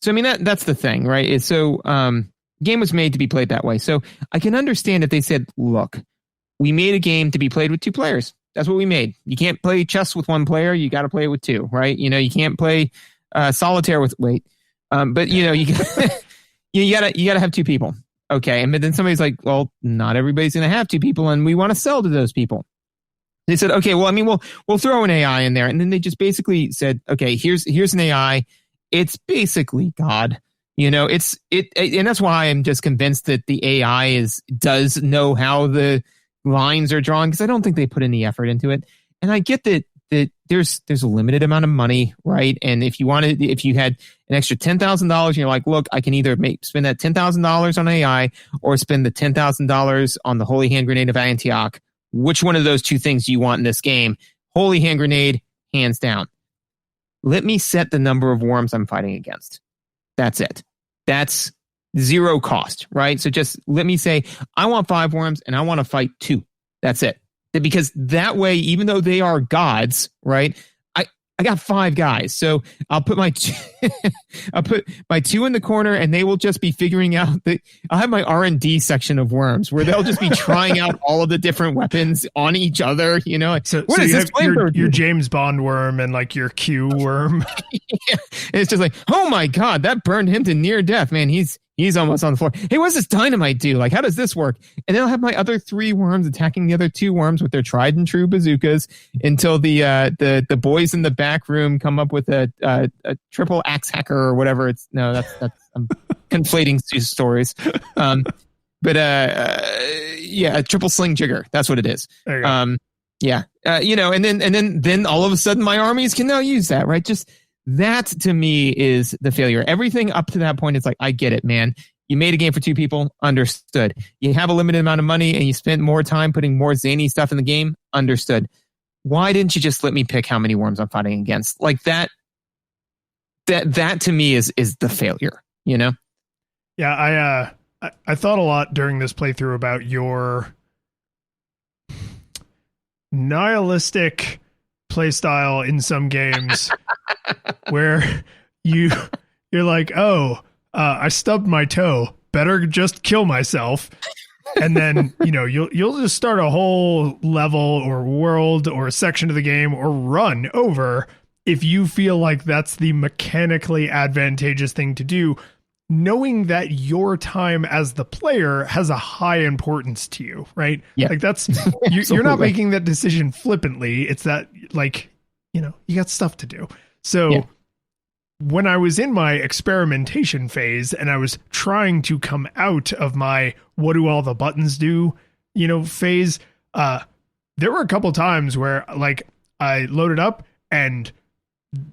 I mean, that's the thing, right? It's game was made to be played that way. So I can understand if they said, look, we made a game to be played with 2 players. That's what we made. You can't play chess with 1 player. You got to play with 2, right? You can't play solitaire with, but you gotta have 2 people. Okay. And then somebody's like, well, not everybody's going to have 2 people and we want to sell to those people. They said, okay, well, I mean, we'll throw an AI in there. And then they just basically said, okay, here's an AI. It's basically God, and that's why I'm just convinced that the AI does know how the lines are drawn, because I don't think they put any effort into it. And I get that there's a limited amount of money, right? And if you had an extra $10,000 and you're like, look, I can either spend that $10,000 on AI or spend the $10,000 on the Holy Hand Grenade of Antioch. Which one of those 2 things do you want in this game? Holy Hand Grenade, hands down. Let me set the number of worms I'm fighting against. That's it. That's 0 cost, right? So just let me say, I want 5 worms and I want to fight 2. That's it. Because that way, even though they are gods, right? I got 5 guys, so I'll put my 2 in the corner, and they will just be figuring out I'll have my R&D section of worms where they'll just be trying out all of the different weapons on each other. So you have your James Bond worm and like your Q worm. Yeah. It's just like, oh my god, that burned him to near death, man. He's almost on the floor. Hey, what does this dynamite do? Like, how does this work? And then I'll have my other 3 worms attacking the other 2 worms with their tried and true bazookas until the boys in the back room come up with a triple axe hacker or whatever. That's I'm conflating 2 stories. A triple sling jigger. That's what it is. There you go. And then all of a sudden my armies can now use that, right? Just that to me is the failure. Everything up to that point, it's like, I get it, man. You made a game for 2 people, understood. You have a limited amount of money and you spent more time putting more zany stuff in the game, understood. Why didn't you just let me pick how many worms I'm fighting against? Like that to me is the failure, Yeah, I thought a lot during this playthrough about your nihilistic playstyle in some games where you're like, I stubbed my toe, better just kill myself. And then, you'll just start a whole level or world or a section of the game or run over if you feel like that's the mechanically advantageous thing to do, knowing that your time as the player has a high importance to you, right? Yeah. Like that's, you're not making that decision flippantly. It's that, like, you know, you got stuff to do. So when I was in my experimentation phase and I was trying to come out of my what do all the buttons do, you know, phase, there were a couple times where like I loaded up and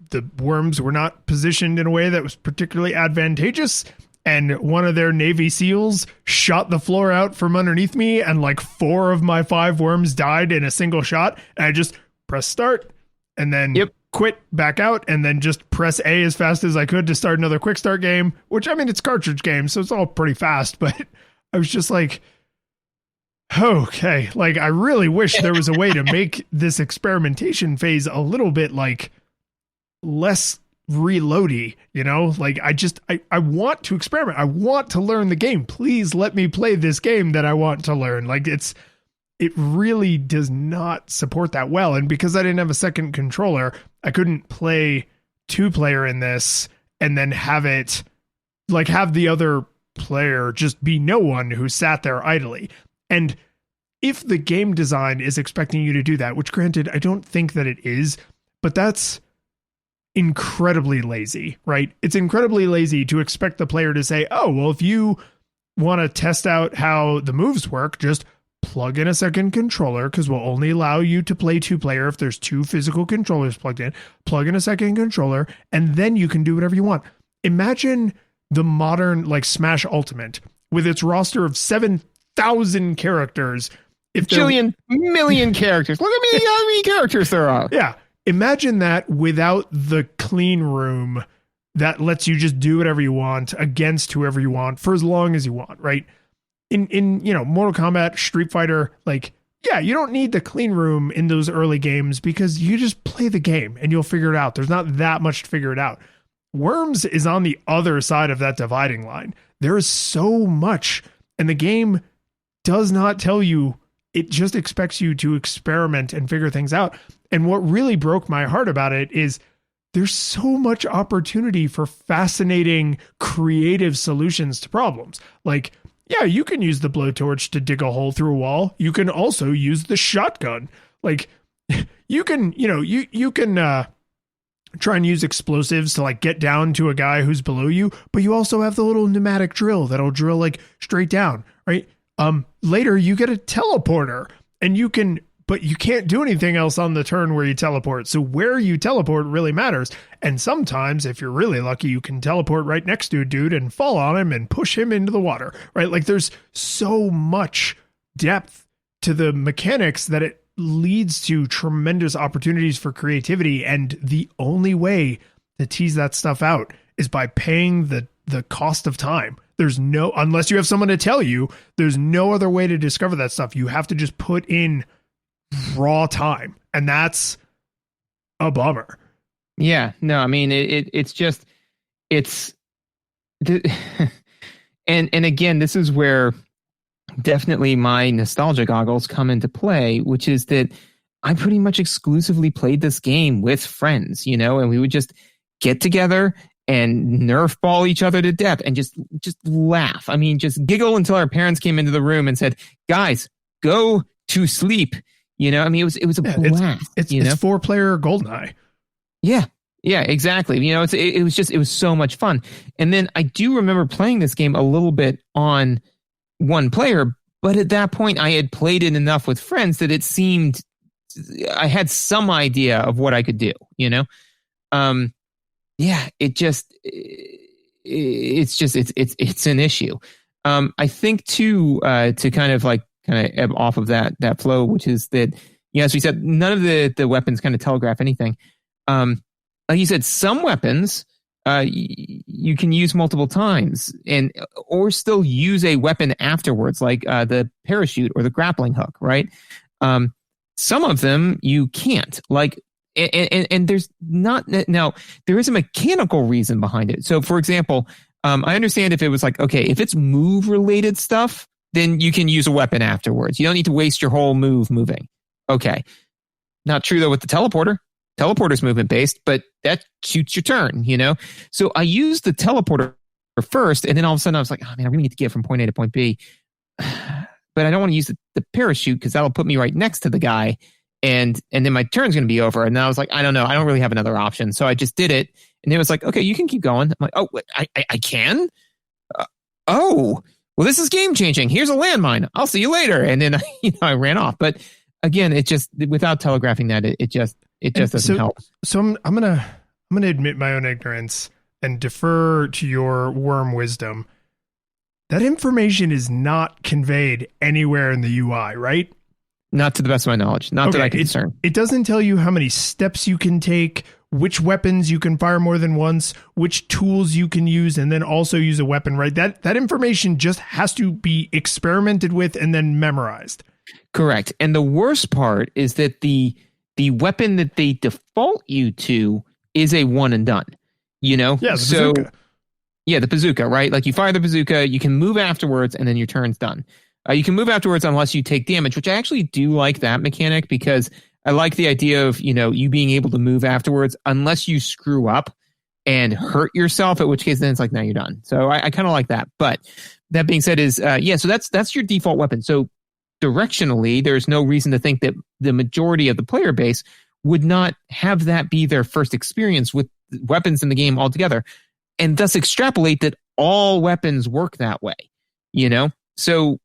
the worms were not positioned in a way that was particularly advantageous. And one of their Navy SEALs shot the floor out from underneath me. And like 4 of my 5 worms died in a single shot. And I just pressed start and then quit, back out, and then just press A as fast as I could to start another quick start game, which I mean, it's cartridge game, so it's all pretty fast. But I was just like, okay, like I really wish there was a way to make this experimentation phase a little bit like less reloady, you know, like I want to experiment. I want to learn the game. Please let me play this game that I want to learn. Like it really does not support that well. And because I didn't have a second controller, I couldn't play 2-player in this and then have it like have the other player just be no one who sat there idly. And if the game design is expecting you to do that, which granted, I don't think that it is, but that's incredibly lazy, right? It's incredibly lazy to expect the player to say, oh, well, if you want to test out how the moves work, just plug in a second controller, because we'll only allow you to play 2-player if there's 2 physical controllers plugged in. Plug in a second controller, and then you can do whatever you want. Imagine the modern like Smash Ultimate with its roster of 7,000 characters. If million characters. Look at me, how many characters there are. Yeah. Imagine that without the clean room that lets you just do whatever you want against whoever you want for as long as you want, right? In you know, Mortal Kombat, Street Fighter, like, yeah, you don't need the clean room in those early games because you just play the game and you'll figure it out. There's not that much to figure it out. Worms is on the other side of that dividing line. There is so much, and the game does not tell you. It just expects you to experiment and figure things out. And what really broke my heart about it is there's so much opportunity for fascinating, creative solutions to problems. Like, yeah, you can use the blowtorch to dig a hole through a wall. You can also use the shotgun. Like, you can, you know, you can try and use explosives to like get down to a guy who's below you, but you also have the little pneumatic drill that'll drill like straight down, right? Later you get a teleporter and you can, but you can't do anything else on the turn where you teleport. So where you teleport really matters. And sometimes if you're really lucky, you can teleport right next to a dude and fall on him and push him into the water, right? Like there's so much depth to the mechanics that it leads to tremendous opportunities for creativity. And the only way to tease that stuff out is by paying the cost of time. There's no, unless you have someone to tell you, there's no other way to discover that stuff. You have to just put in raw time. And that's a bummer. Yeah, no, I mean, it's just, it's, and again, this is where definitely my nostalgia goggles come into play, which is that I pretty much exclusively played this game with friends, you know, and we would just get together and Nerf ball each other to death and just laugh. I mean, just giggle until our parents came into the room and said, guys, go to sleep. You know, I mean, it was a blast. It's 4-player GoldenEye. Yeah, exactly. You know, it was so much fun. And then I do remember playing this game a little bit on 1 player, but at that point I had played it enough with friends that it seemed I had some idea of what I could do, you know? Yeah, it's an issue. I think too, to kind of ebb off of that flow, which is that, you know, as we said, none of the weapons kind of telegraph anything. Like you said, some weapons you can use multiple times or still use a weapon afterwards, like the parachute or the grappling hook, right? Some of them you can't, like. And there's not, now there is a mechanical reason behind it. So for example, I understand if it was like, okay, if it's move related stuff, then you can use a weapon afterwards. You don't need to waste your whole move moving. Okay. Not true though with the teleporter. teleporter's movement based, but that shoots your turn, you know? So I used the teleporter first, and then all of a sudden I was like, oh man, I really need to get from point A to point B. But I don't want to use the parachute because that'll put me right next to the guy. And then my turn's going to be over. And then I was like, I don't know. I don't really have another option. So I just did it. And it was like, okay, you can keep going. I'm like, oh, I can? Oh, well, this is game changing. Here's a landmine. I'll see you later. And then I ran off. But again, it just, without telegraphing that, it just doesn't help. So I'm gonna admit my own ignorance and defer to your worm wisdom. That information is not conveyed anywhere in the UI, right? Not to the best of my knowledge. Not that I can discern. It doesn't tell you how many steps you can take, which weapons you can fire more than once, which tools you can use, and then also use a weapon, right? That information just has to be experimented with and then memorized. Correct. And the worst part is that the weapon that they default you to is a one and done. You know? Yeah, bazooka. Yeah, the bazooka, right? Like you fire the bazooka, you can move afterwards, and then your turn's done. You can move afterwards unless you take damage, which I actually do like that mechanic because I like the idea of, you being able to move afterwards unless you screw up and hurt yourself, at which case then it's like, now you're done. So I kind of like that. But that being said so that's your default weapon. So directionally, there's no reason to think that the majority of the player base would not have that be their first experience with weapons in the game altogether, and thus extrapolate that all weapons work that way, So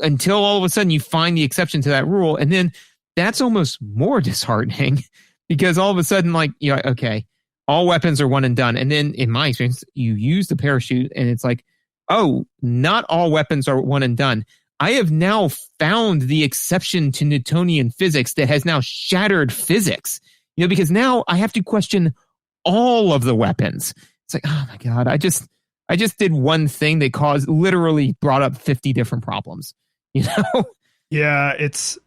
until all of a sudden you find the exception to that rule, and then that's almost more disheartening because all of a sudden, okay, all weapons are one and done. And then in my experience, you use the parachute and it's like, oh, not all weapons are one and done. I have now found the exception to Newtonian physics that has now shattered physics, because now I have to question all of the weapons. It's like, oh my God, I just did one thing that literally brought up 50 different problems, Yeah, it's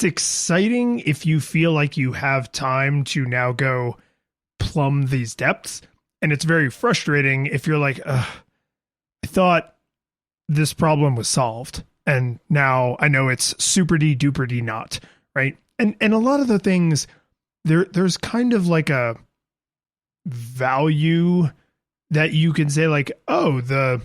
exciting if you feel like you have time to now go plumb these depths. And it's very frustrating if you're like, I thought this problem was solved. And now I know it's super duper not, right? And a lot of the things, there's kind of like a value that you can say like, oh, the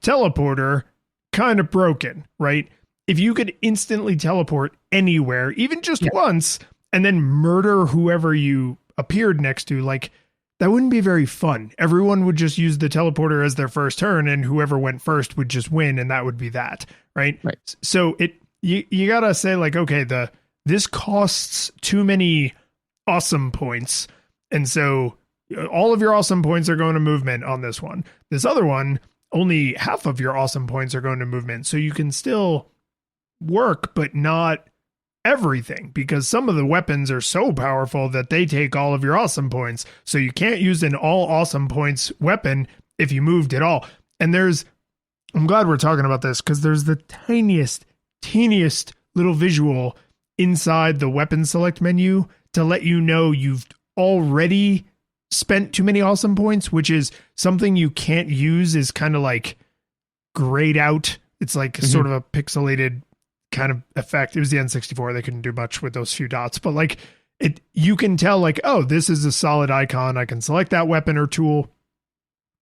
teleporter kind of broken, right? If you could instantly teleport anywhere, even just once, and then murder whoever you appeared next to, like that wouldn't be very fun. Everyone would just use the teleporter as their first turn, and whoever went first would just win, and that would be that, right? So you gotta say like, okay, this costs too many awesome points, and so all of your awesome points are going to movement on this one. This other one, only half of your awesome points are going to movement. So you can still work, but not everything, because some of the weapons are so powerful that they take all of your awesome points. So you can't use an all awesome points weapon if you moved at all. And I'm glad we're talking about this because there's the teeniest little visual inside the weapon select menu to let you know you've already spent too many awesome points, which is something you can't use, is kind of like grayed out. It's like sort of a pixelated kind of effect. It was the N64. They couldn't do much with those few dots, but like you can tell like, oh, this is a solid icon. I can select that weapon or tool.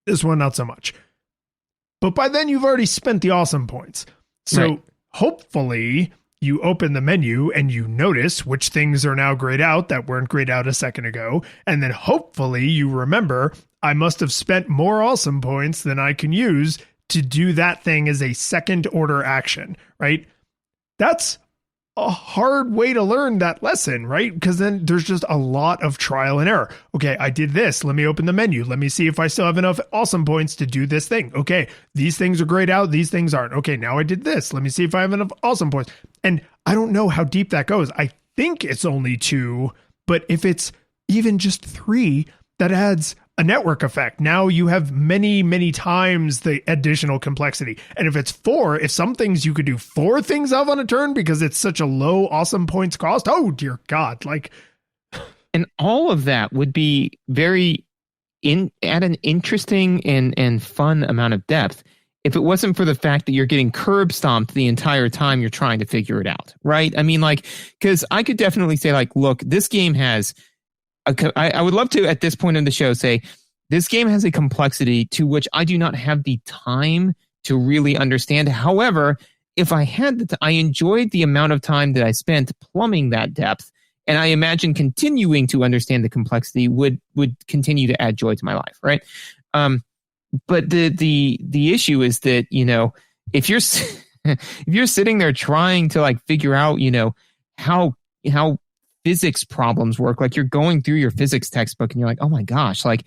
This one, not so much. But by then you've already spent the awesome points. So hopefully you open the menu and you notice which things are now grayed out that weren't grayed out a second ago. And then hopefully you remember, I must have spent more awesome points than I can use to do that thing as a second order action, right? That's a hard way to learn that lesson, right? Because then there's just a lot of trial and error. Okay, I did this. Let me open the menu. Let me see if I still have enough awesome points to do this thing. Okay, these things are grayed out. These things aren't. Okay, now I did this. Let me see if I have enough awesome points. And I don't know how deep that goes. I think it's only 2, but if it's even just 3, that adds a network effect. Now you have many, many times the additional complexity. And if it's 4, if some things you could do 4 things of on a turn because it's such a low awesome points cost, oh dear God, like. And all of that would be very at an interesting and fun amount of depth if it wasn't for the fact that you're getting curb stomped the entire time you're trying to figure it out, right? I mean, like, because I could definitely say, like, look, this game has, I would love to at this point in the show say, this game has a complexity to which I do not have the time to really understand. However, if I had I enjoyed the amount of time that I spent plumbing that depth, and I imagine continuing to understand the complexity would continue to add joy to my life, right? But the issue is that, you know, if you're if you're sitting there trying to like figure out, you know, how physics problems work, like you're going through your physics textbook and you're like, oh my gosh, like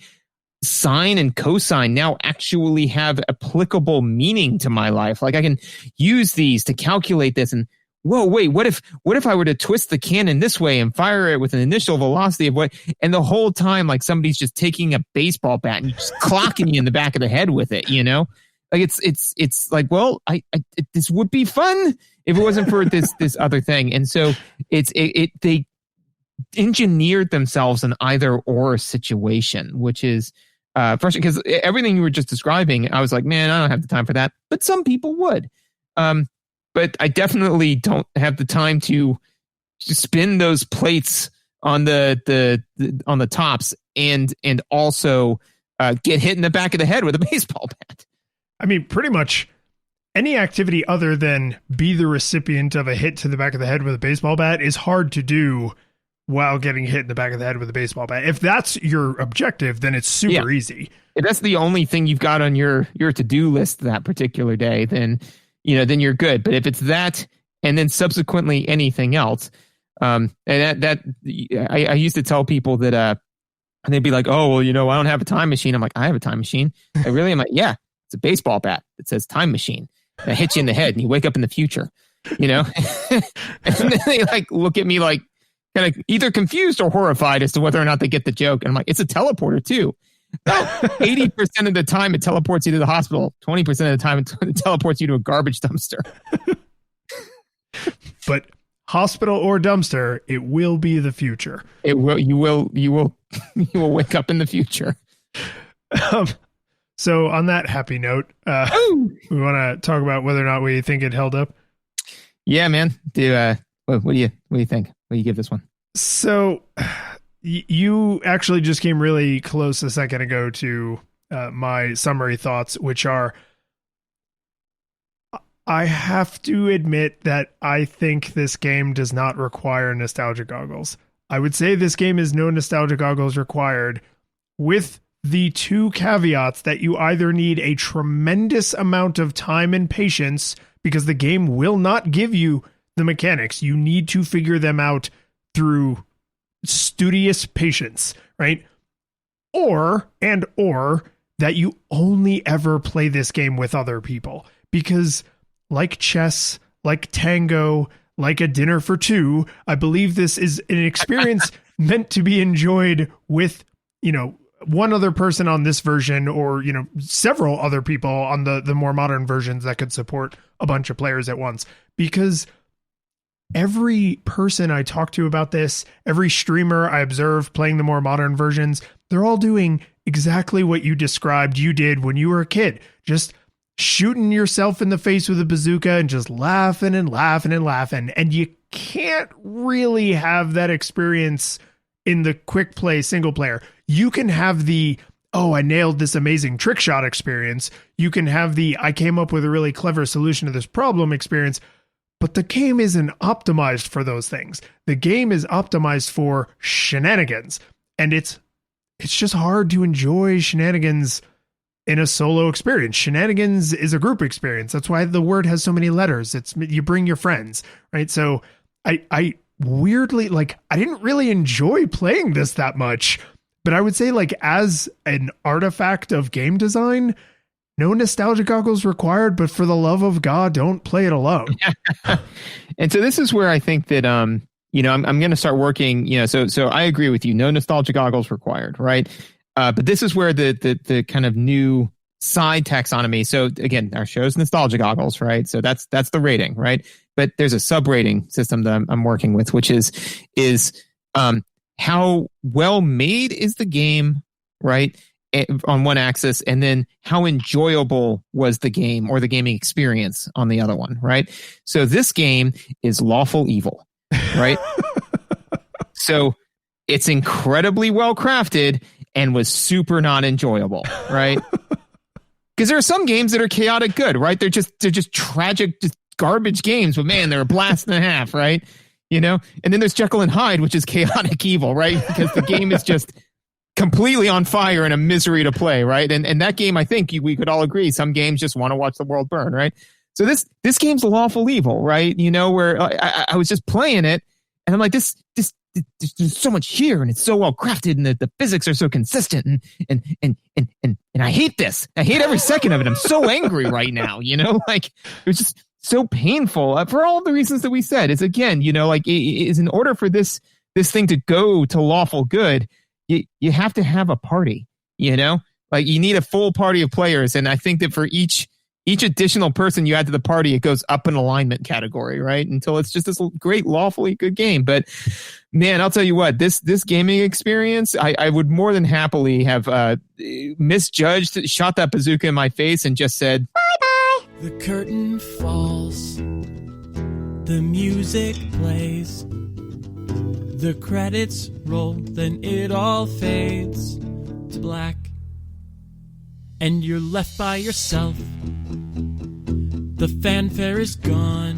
sine and cosine now actually have applicable meaning to my life. Like I can use these to calculate this, and whoa, wait, what if I were to twist the cannon this way and fire it with an initial velocity of what, and the whole time, like somebody's just taking a baseball bat and just clocking you in the back of the head with it, you know? Like it's like, well, this would be fun if it wasn't for this other thing. And so they engineered themselves an either or situation, which is frustrating, because everything you were just describing, I was like, man, I don't have the time for that. But some people would. But I definitely don't have the time to spin those plates on the tops and also get hit in the back of the head with a baseball bat. I mean, pretty much any activity other than be the recipient of a hit to the back of the head with a baseball bat is hard to do while getting hit in the back of the head with a baseball bat. If that's your objective, then it's super easy. If that's the only thing you've got on your to-do list that particular day, then you're good. But if it's that, and then subsequently anything else, and I used to tell people that, and they'd be like, oh, well, you know, I don't have a time machine. I'm like, I have a time machine. I really am. Like, yeah, it's a baseball bat that says time machine. And I hit you in the head and you wake up in the future, you know? And then they like look at me like kind of either confused or horrified as to whether or not they get the joke. And I'm like, it's a teleporter too. 80% of the time it teleports you to the hospital. 20% of the time it teleports you to a garbage dumpster. But hospital or dumpster, it will be the future. It will. You will wake up in the future. So on that happy note, we want to talk about whether or not we think it held up. Yeah, man. What do you think? What do you give this one? So you actually just came really close a second ago to my summary thoughts, which are, I have to admit that I think this game does not require nostalgia goggles. I would say this game is no nostalgia goggles required, with the two caveats that you either need a tremendous amount of time and patience because the game will not give you the mechanics. You need to figure them out through studious patience, right? Or that you only ever play this game with other people, because like chess, like tango, like a dinner for two, I believe this is an experience meant to be enjoyed with, you know, one other person on this version, or, you know, several other people on the more modern versions that could support a bunch of players at once. Because every person I talk to about this, every streamer I observe playing the more modern versions, they're all doing exactly what you described you did when you were a kid. Just shooting yourself in the face with a bazooka and just laughing and laughing and laughing. And you can't really have that experience in the quick play single player. You can have the, oh, I nailed this amazing trick shot experience. You can have the, I came up with a really clever solution to this problem experience. But the game isn't optimized for those things. The game is optimized for shenanigans. And it's just hard to enjoy shenanigans in a solo experience. Shenanigans is a group experience. That's why the word has so many letters. It's, you bring your friends, right? So I weirdly, like, I didn't really enjoy playing this that much, but I would say, like, as an artifact of game design, no nostalgia goggles required, but for the love of God, don't play it alone. And so this is where I think that, you know, I'm going to start working, you know, so I agree with you. No nostalgia goggles required. Right. But this is where the kind of new side taxonomy. So again, our show's nostalgia goggles, right? So that's the rating, right? But there's a sub rating system that I'm working with, which is how well made is the game, right? on one axis, and then how enjoyable was the game or the gaming experience on the other one, right? So this game is lawful evil, right? So it's incredibly well crafted and was super not enjoyable, right? Because there are some games that are chaotic good, right? They're just tragic, just garbage games, but man, they're a blast and a half, right? You know? And then there's Jekyll and Hyde, which is chaotic evil, right? Because the game is just completely on fire and a misery to play, right? And that game, I think we could all agree, some games just want to watch the world burn, right? So this game's lawful evil, right? You know, where I was just playing it, and I'm like, there's so much here, and it's so well crafted, and the physics are so consistent, and I hate this. I hate every second of it. I'm so angry right now, you know, like it was just so painful for all the reasons that we said. It's again, you know, like is in order for this thing to go to lawful good, you have to have a party, you know, like you need a full party of players, and I think that for each additional person you add to the party, it goes up an alignment category, right? Until it's just this great, lawfully good game. But man, I'll tell you what, this gaming experience, I would more than happily have misjudged, shot that bazooka in my face, and just said, bye-bye. The curtain falls, the music plays, the credits roll, then it all fades to black. And you're left by yourself. The fanfare is gone.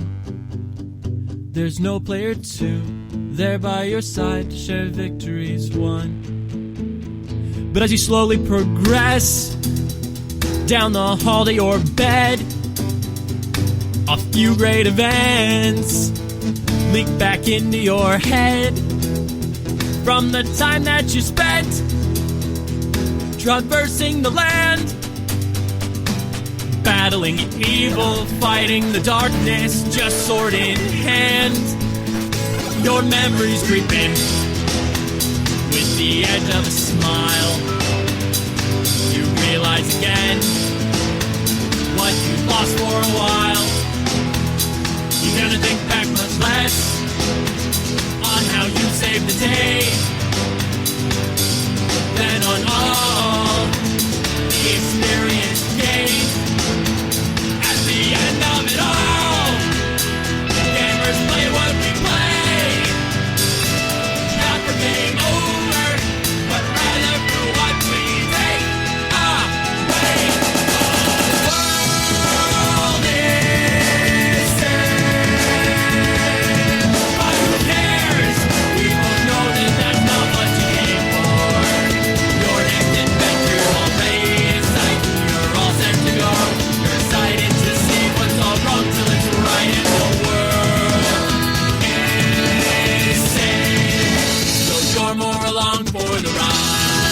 There's no player two there by your side to share victories won. But as you slowly progress down the hall to your bed, a few great events leak back into your head from the time that you spent traversing the land, battling evil, fighting the darkness, just sword in hand. Your memories creeping with the edge of a smile. You realize again what you lost for a while. You're gonna think back much less on how you saved the day than on all the experience gained. At the end of it all, gamers play what we play, not for game over, but rather for what we take away. The world is saved, but who cares? We both know that that's not what you came for. Your next adventure already in sight. You're all set to go. You're excited to see what's all wrong till it's right, and the world is saved. So you're more along for the ride.